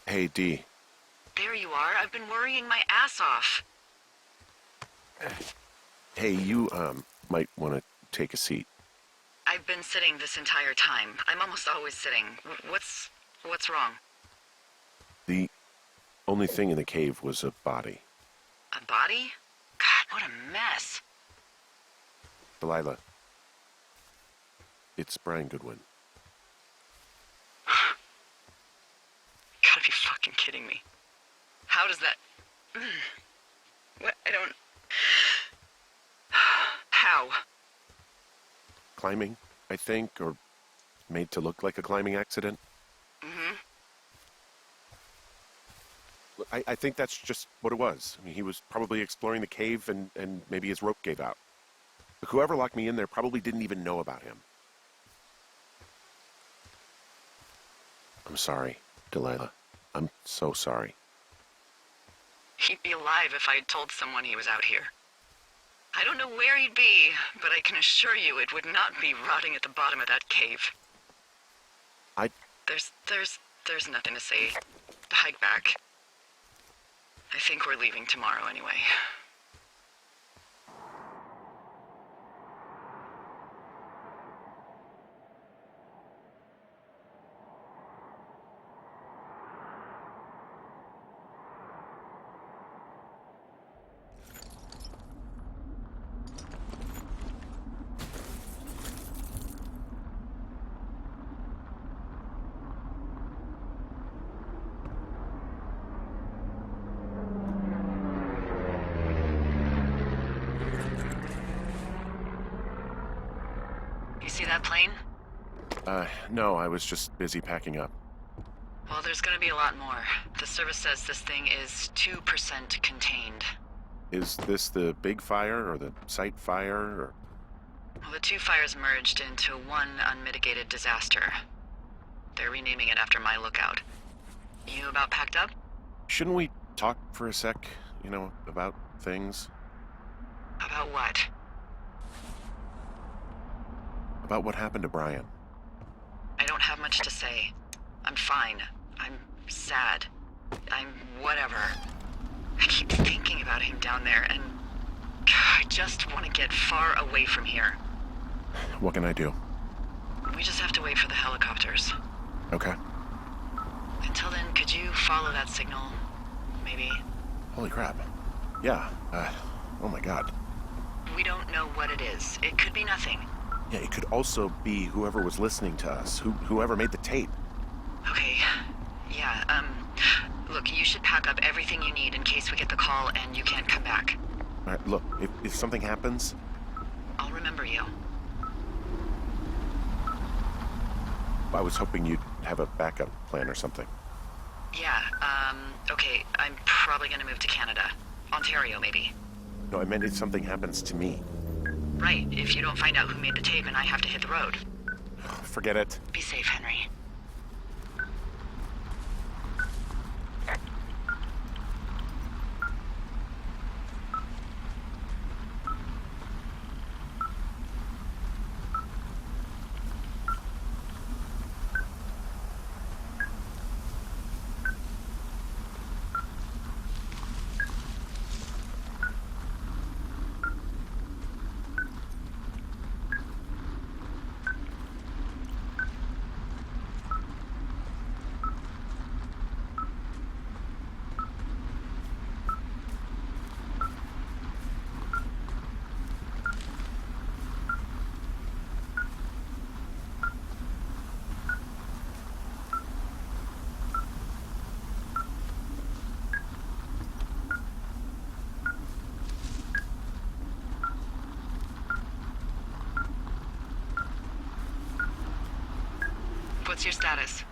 Hey, Dee. There you are. I've been worrying my ass off. Hey, you, might want to take a seat. I've been sitting this entire time. I'm almost always sitting. What's wrong? The only thing in the cave was a body. A body? God, what a mess. Delilah. It's Brian Goodwin. You gotta be fucking kidding me. How does that... What? I don't... How? Climbing, I think, or made to look like a climbing accident. Mm-hmm. I think that's just what it was. I mean, he was probably exploring the cave and maybe his rope gave out. But whoever locked me in there probably didn't even know about him. I'm sorry, Delilah. I'm so sorry. He'd be alive if I had told someone he was out here. I don't know where he'd be, but I can assure you it would not be rotting at the bottom of that cave. There's nothing to say. Hike back. I think we're leaving tomorrow anyway. You see that plane? No, I was just busy packing up. Well, there's gonna be a lot more. The service says this thing is 2% contained. Is this the big fire or the site fire or... Well, the two fires merged into one unmitigated disaster. They're renaming it after my lookout. You about packed up? Shouldn't we talk for a sec, you know, about things? About what? About what happened to Brian. I don't have much to say. I'm fine. I'm sad. I'm whatever. I keep thinking about him down there, and I just want to get far away from here. What can I do? We just have to wait for the helicopters. Okay. Until then, could you follow that signal? Maybe? Holy crap. Yeah, oh my god. We don't know what it is. It could be nothing. Yeah, it could also be whoever was listening to us, whoever made the tape. Okay. Yeah, look, you should pack up everything you need in case we get the call and you can't come back. All right, look, if something happens... I'll remember you. I was hoping you'd have a backup plan or something. Yeah, okay, I'm probably gonna move to Canada. Ontario, maybe. No, I meant if something happens to me. Right, if you don't find out who made the tape and I have to hit the road. Forget it. Be safe, Henry. What's your status?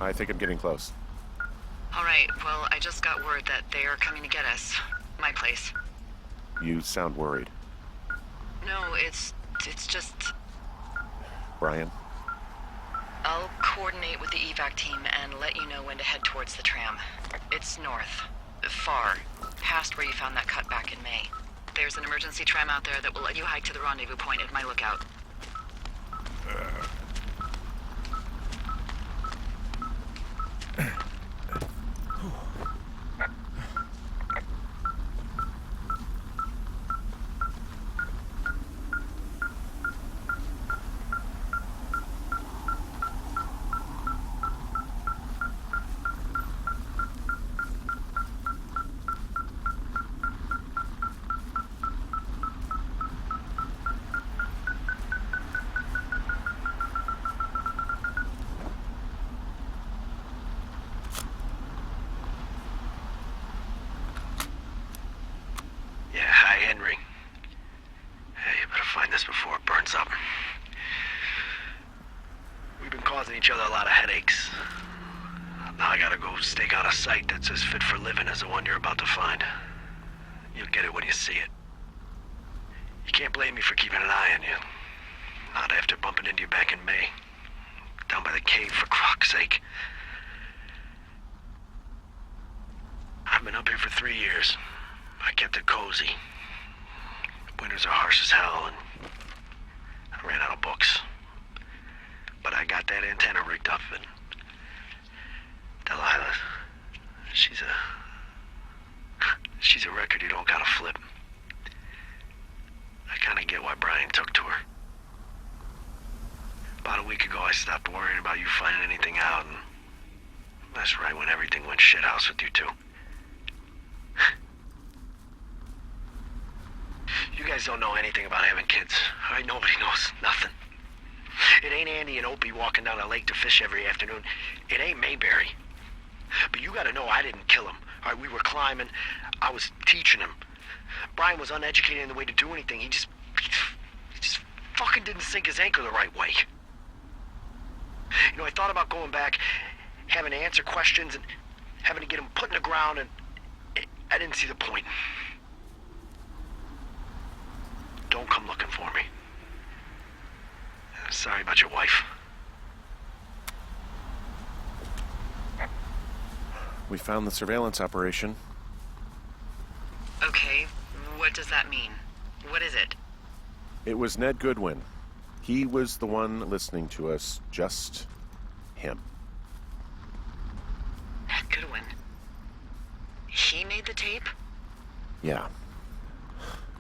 I think I'm getting close. All right, well, I just got word that they are coming to get us. My place. You sound worried. No, it's just... Brian? I'll coordinate with the evac team and let you know when to head towards the tram. It's north. Far. Past where you found that cut back in May. There's an emergency tram out there that will let you hike to the rendezvous point at my lookout. Henry. Hey, you better find this before it burns up. We We've been causing each other a lot of headaches. Now I gotta go stake out a site that's as fit for living as the one you're about to find. You'll get it when you see it. You can't blame me for keeping an eye on you. Not after bumping into you back in May. Down by the cave, for croc's sake. I've been up here for 3 years. I kept it cozy. Winters are harsh as hell, and I ran out of books. But I got that antenna rigged up, and Delilah, she's a record you don't gotta flip. I kinda get why Brian took to her. About a week ago, I stopped worrying about you finding anything out, and that's right when everything went shithouse with you two. You guys don't know anything about having kids. All right, nobody knows nothing. It ain't Andy and Opie walking down the lake to fish every afternoon. It ain't Mayberry. But you gotta know I didn't kill him. All right, we were climbing. I was teaching him. Brian was uneducated in the way to do anything. He just fucking didn't sink his anchor the right way. You know, I thought about going back, having to answer questions, and having to get him put in the ground, and I didn't see the point. Don't come looking for me. Sorry about your wife. We found the surveillance operation. Okay, what does that mean? What is it? It was Ned Goodwin. He was the one listening to us, just him. Ned Goodwin. He made the tape? Yeah.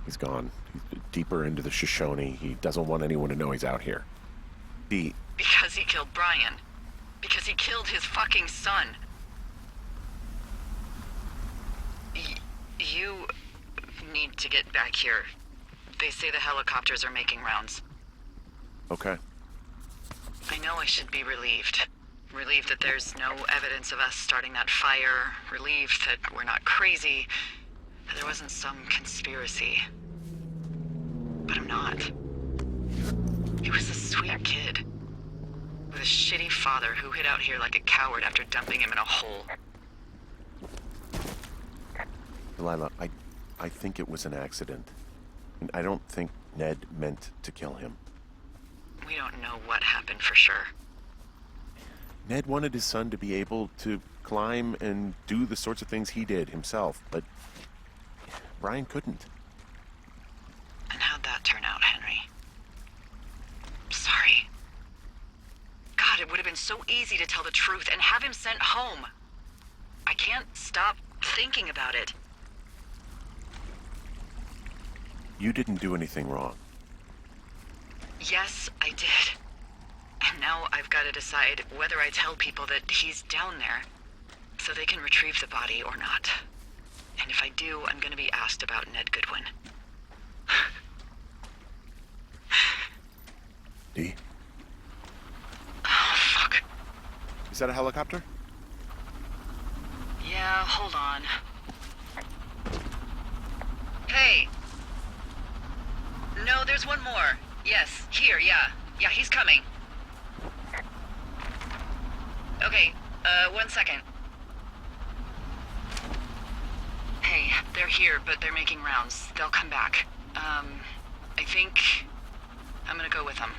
He's gone. He's deeper into the Shoshone. He doesn't want anyone to know he's out here. Because he killed Brian. Because he killed his fucking son. You need to get back here. They say the helicopters are making rounds. Okay. I know I should be relieved. Relieved that there's no evidence of us starting that fire. Relieved that we're not crazy. That there wasn't some conspiracy. But I'm not. He was a sweet kid. With a shitty father who hid out here like a coward after dumping him in a hole. Delilah, I think it was an accident. And I don't think Ned meant to kill him. We don't know what happened for sure. Ned wanted his son to be able to climb and do the sorts of things he did himself, but Brian couldn't. And how'd that turn out, Henry? Sorry. God, it would have been so easy to tell the truth and have him sent home. I can't stop thinking about it. You didn't do anything wrong. Yes, I did. And now I've got to decide whether I tell people that he's down there so they can retrieve the body or not. And if I do, I'm going to be asked about Ned Goodwin. Dee? Oh, fuck. Is that a helicopter? Yeah, hold on. Hey! No, there's one more. Yes, here, yeah. Yeah, he's coming. Okay, 1 second. Hey, they're here, but they're making rounds. They'll come back. I think I'm gonna go with them.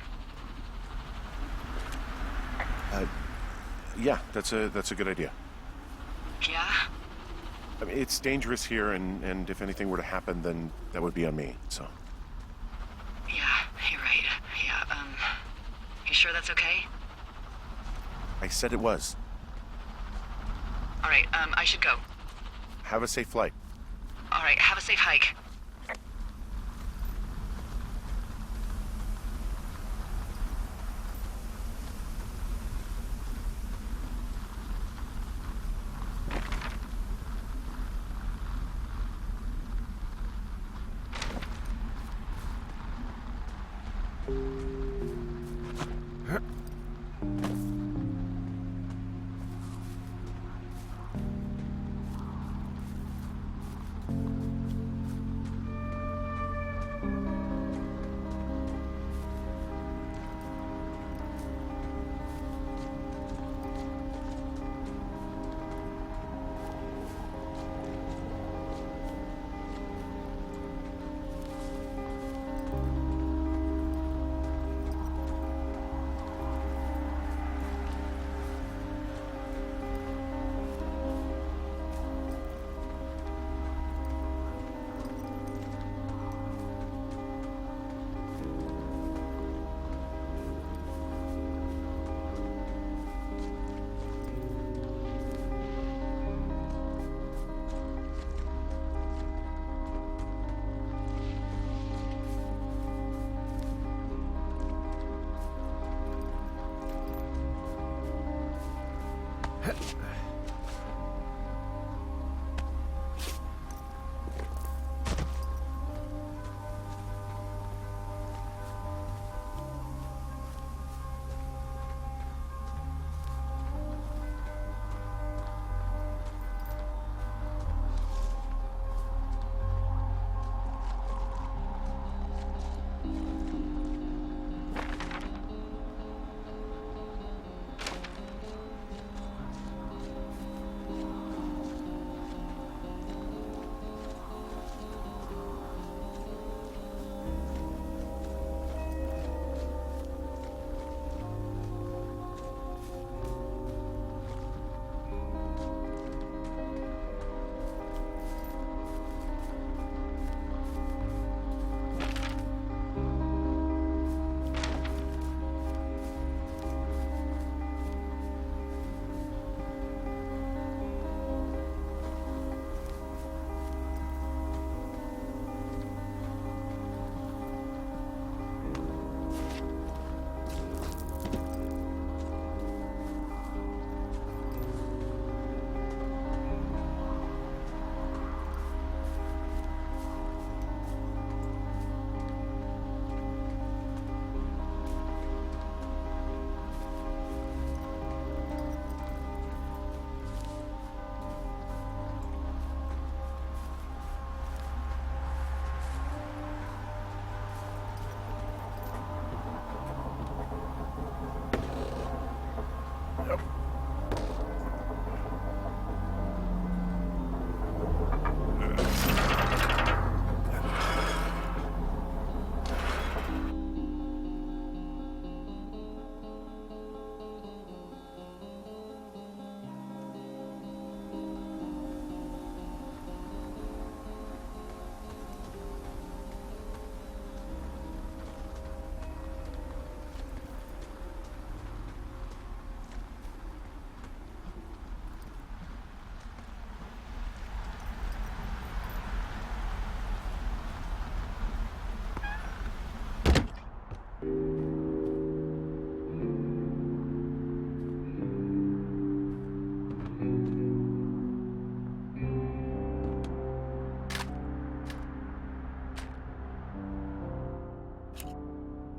Yeah, that's a good idea. Yeah? I mean, it's dangerous here, and if anything were to happen, then that would be on me, so. Yeah, you're right. Yeah, you sure that's okay? I said it was. Alright, I should go. Have a safe flight. Alright, have a safe hike.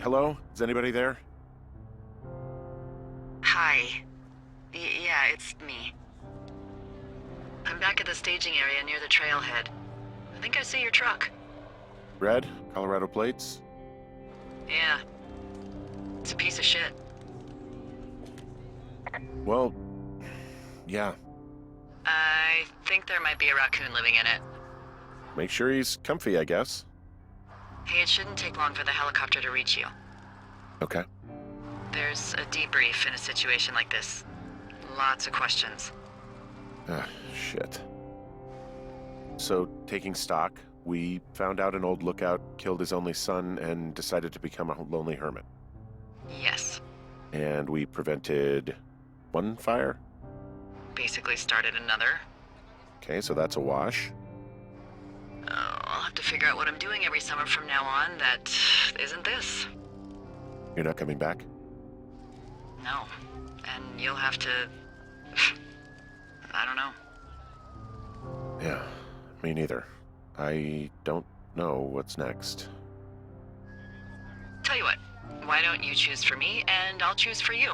Hello? Is anybody there? Hi. Yeah, it's me. I'm back at the staging area near the trailhead. I think I see your truck. Red? Colorado plates? Yeah. It's a piece of shit. Well, yeah. I think there might be a raccoon living in it. Make sure he's comfy, I guess. Hey, it shouldn't take long for the helicopter to reach you. Okay. There's a debrief in a situation like this. Lots of questions. Ah, shit. So, taking stock, we found out an old lookout killed his only son and decided to become a lonely hermit. Yes. And we prevented one fire? Basically started another. Okay, so that's a wash. I'll have to figure out what I'm doing every summer from now on that isn't this. You're not coming back? No. And you'll have to... I don't know. Yeah, me neither. I don't know what's next. Tell you what, why don't you choose for me and I'll choose for you?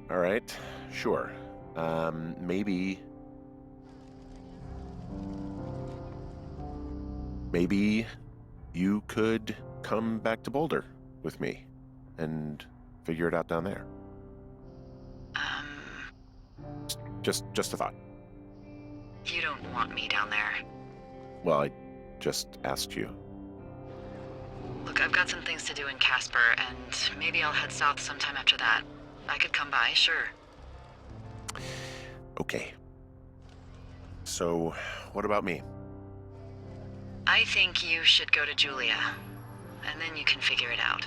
All right, sure. Maybe you could come back to Boulder with me and figure it out down there. Just a thought. You don't want me down there. Well, I just asked you. Look, I've got some things to do in Casper, and maybe I'll head south sometime after that. I could come by, sure. Okay. So, what about me? I think you should go to Julia, and then you can figure it out.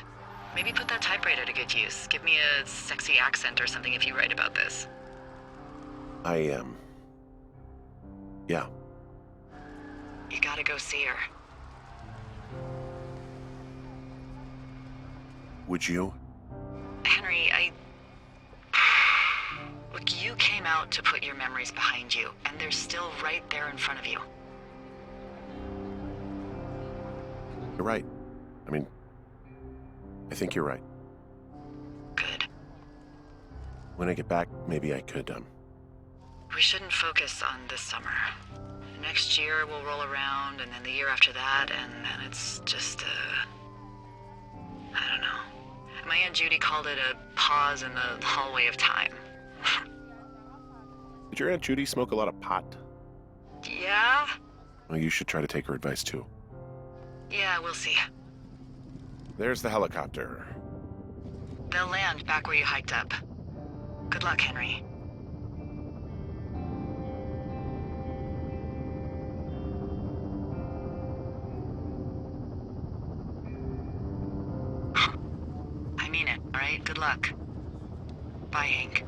Maybe put that typewriter to good use. Give me a sexy accent or something if you write about this. Yeah. You gotta go see her. Would you? Henry, out to put your memories behind you, and they're still right there in front of you. You're right. I mean, I think you're right. Good. When I get back, maybe I could, We shouldn't focus on this summer. Next year will roll around, and then the year after that, and then it's just I don't know. My Aunt Judy called it a pause in the hallway of time. Did your Aunt Judy smoke a lot of pot? Yeah? Well, you should try to take her advice, too. Yeah, we'll see. There's the helicopter. They'll land back where you hiked up. Good luck, Henry. I mean it, all right? Good luck. Bye, Hank.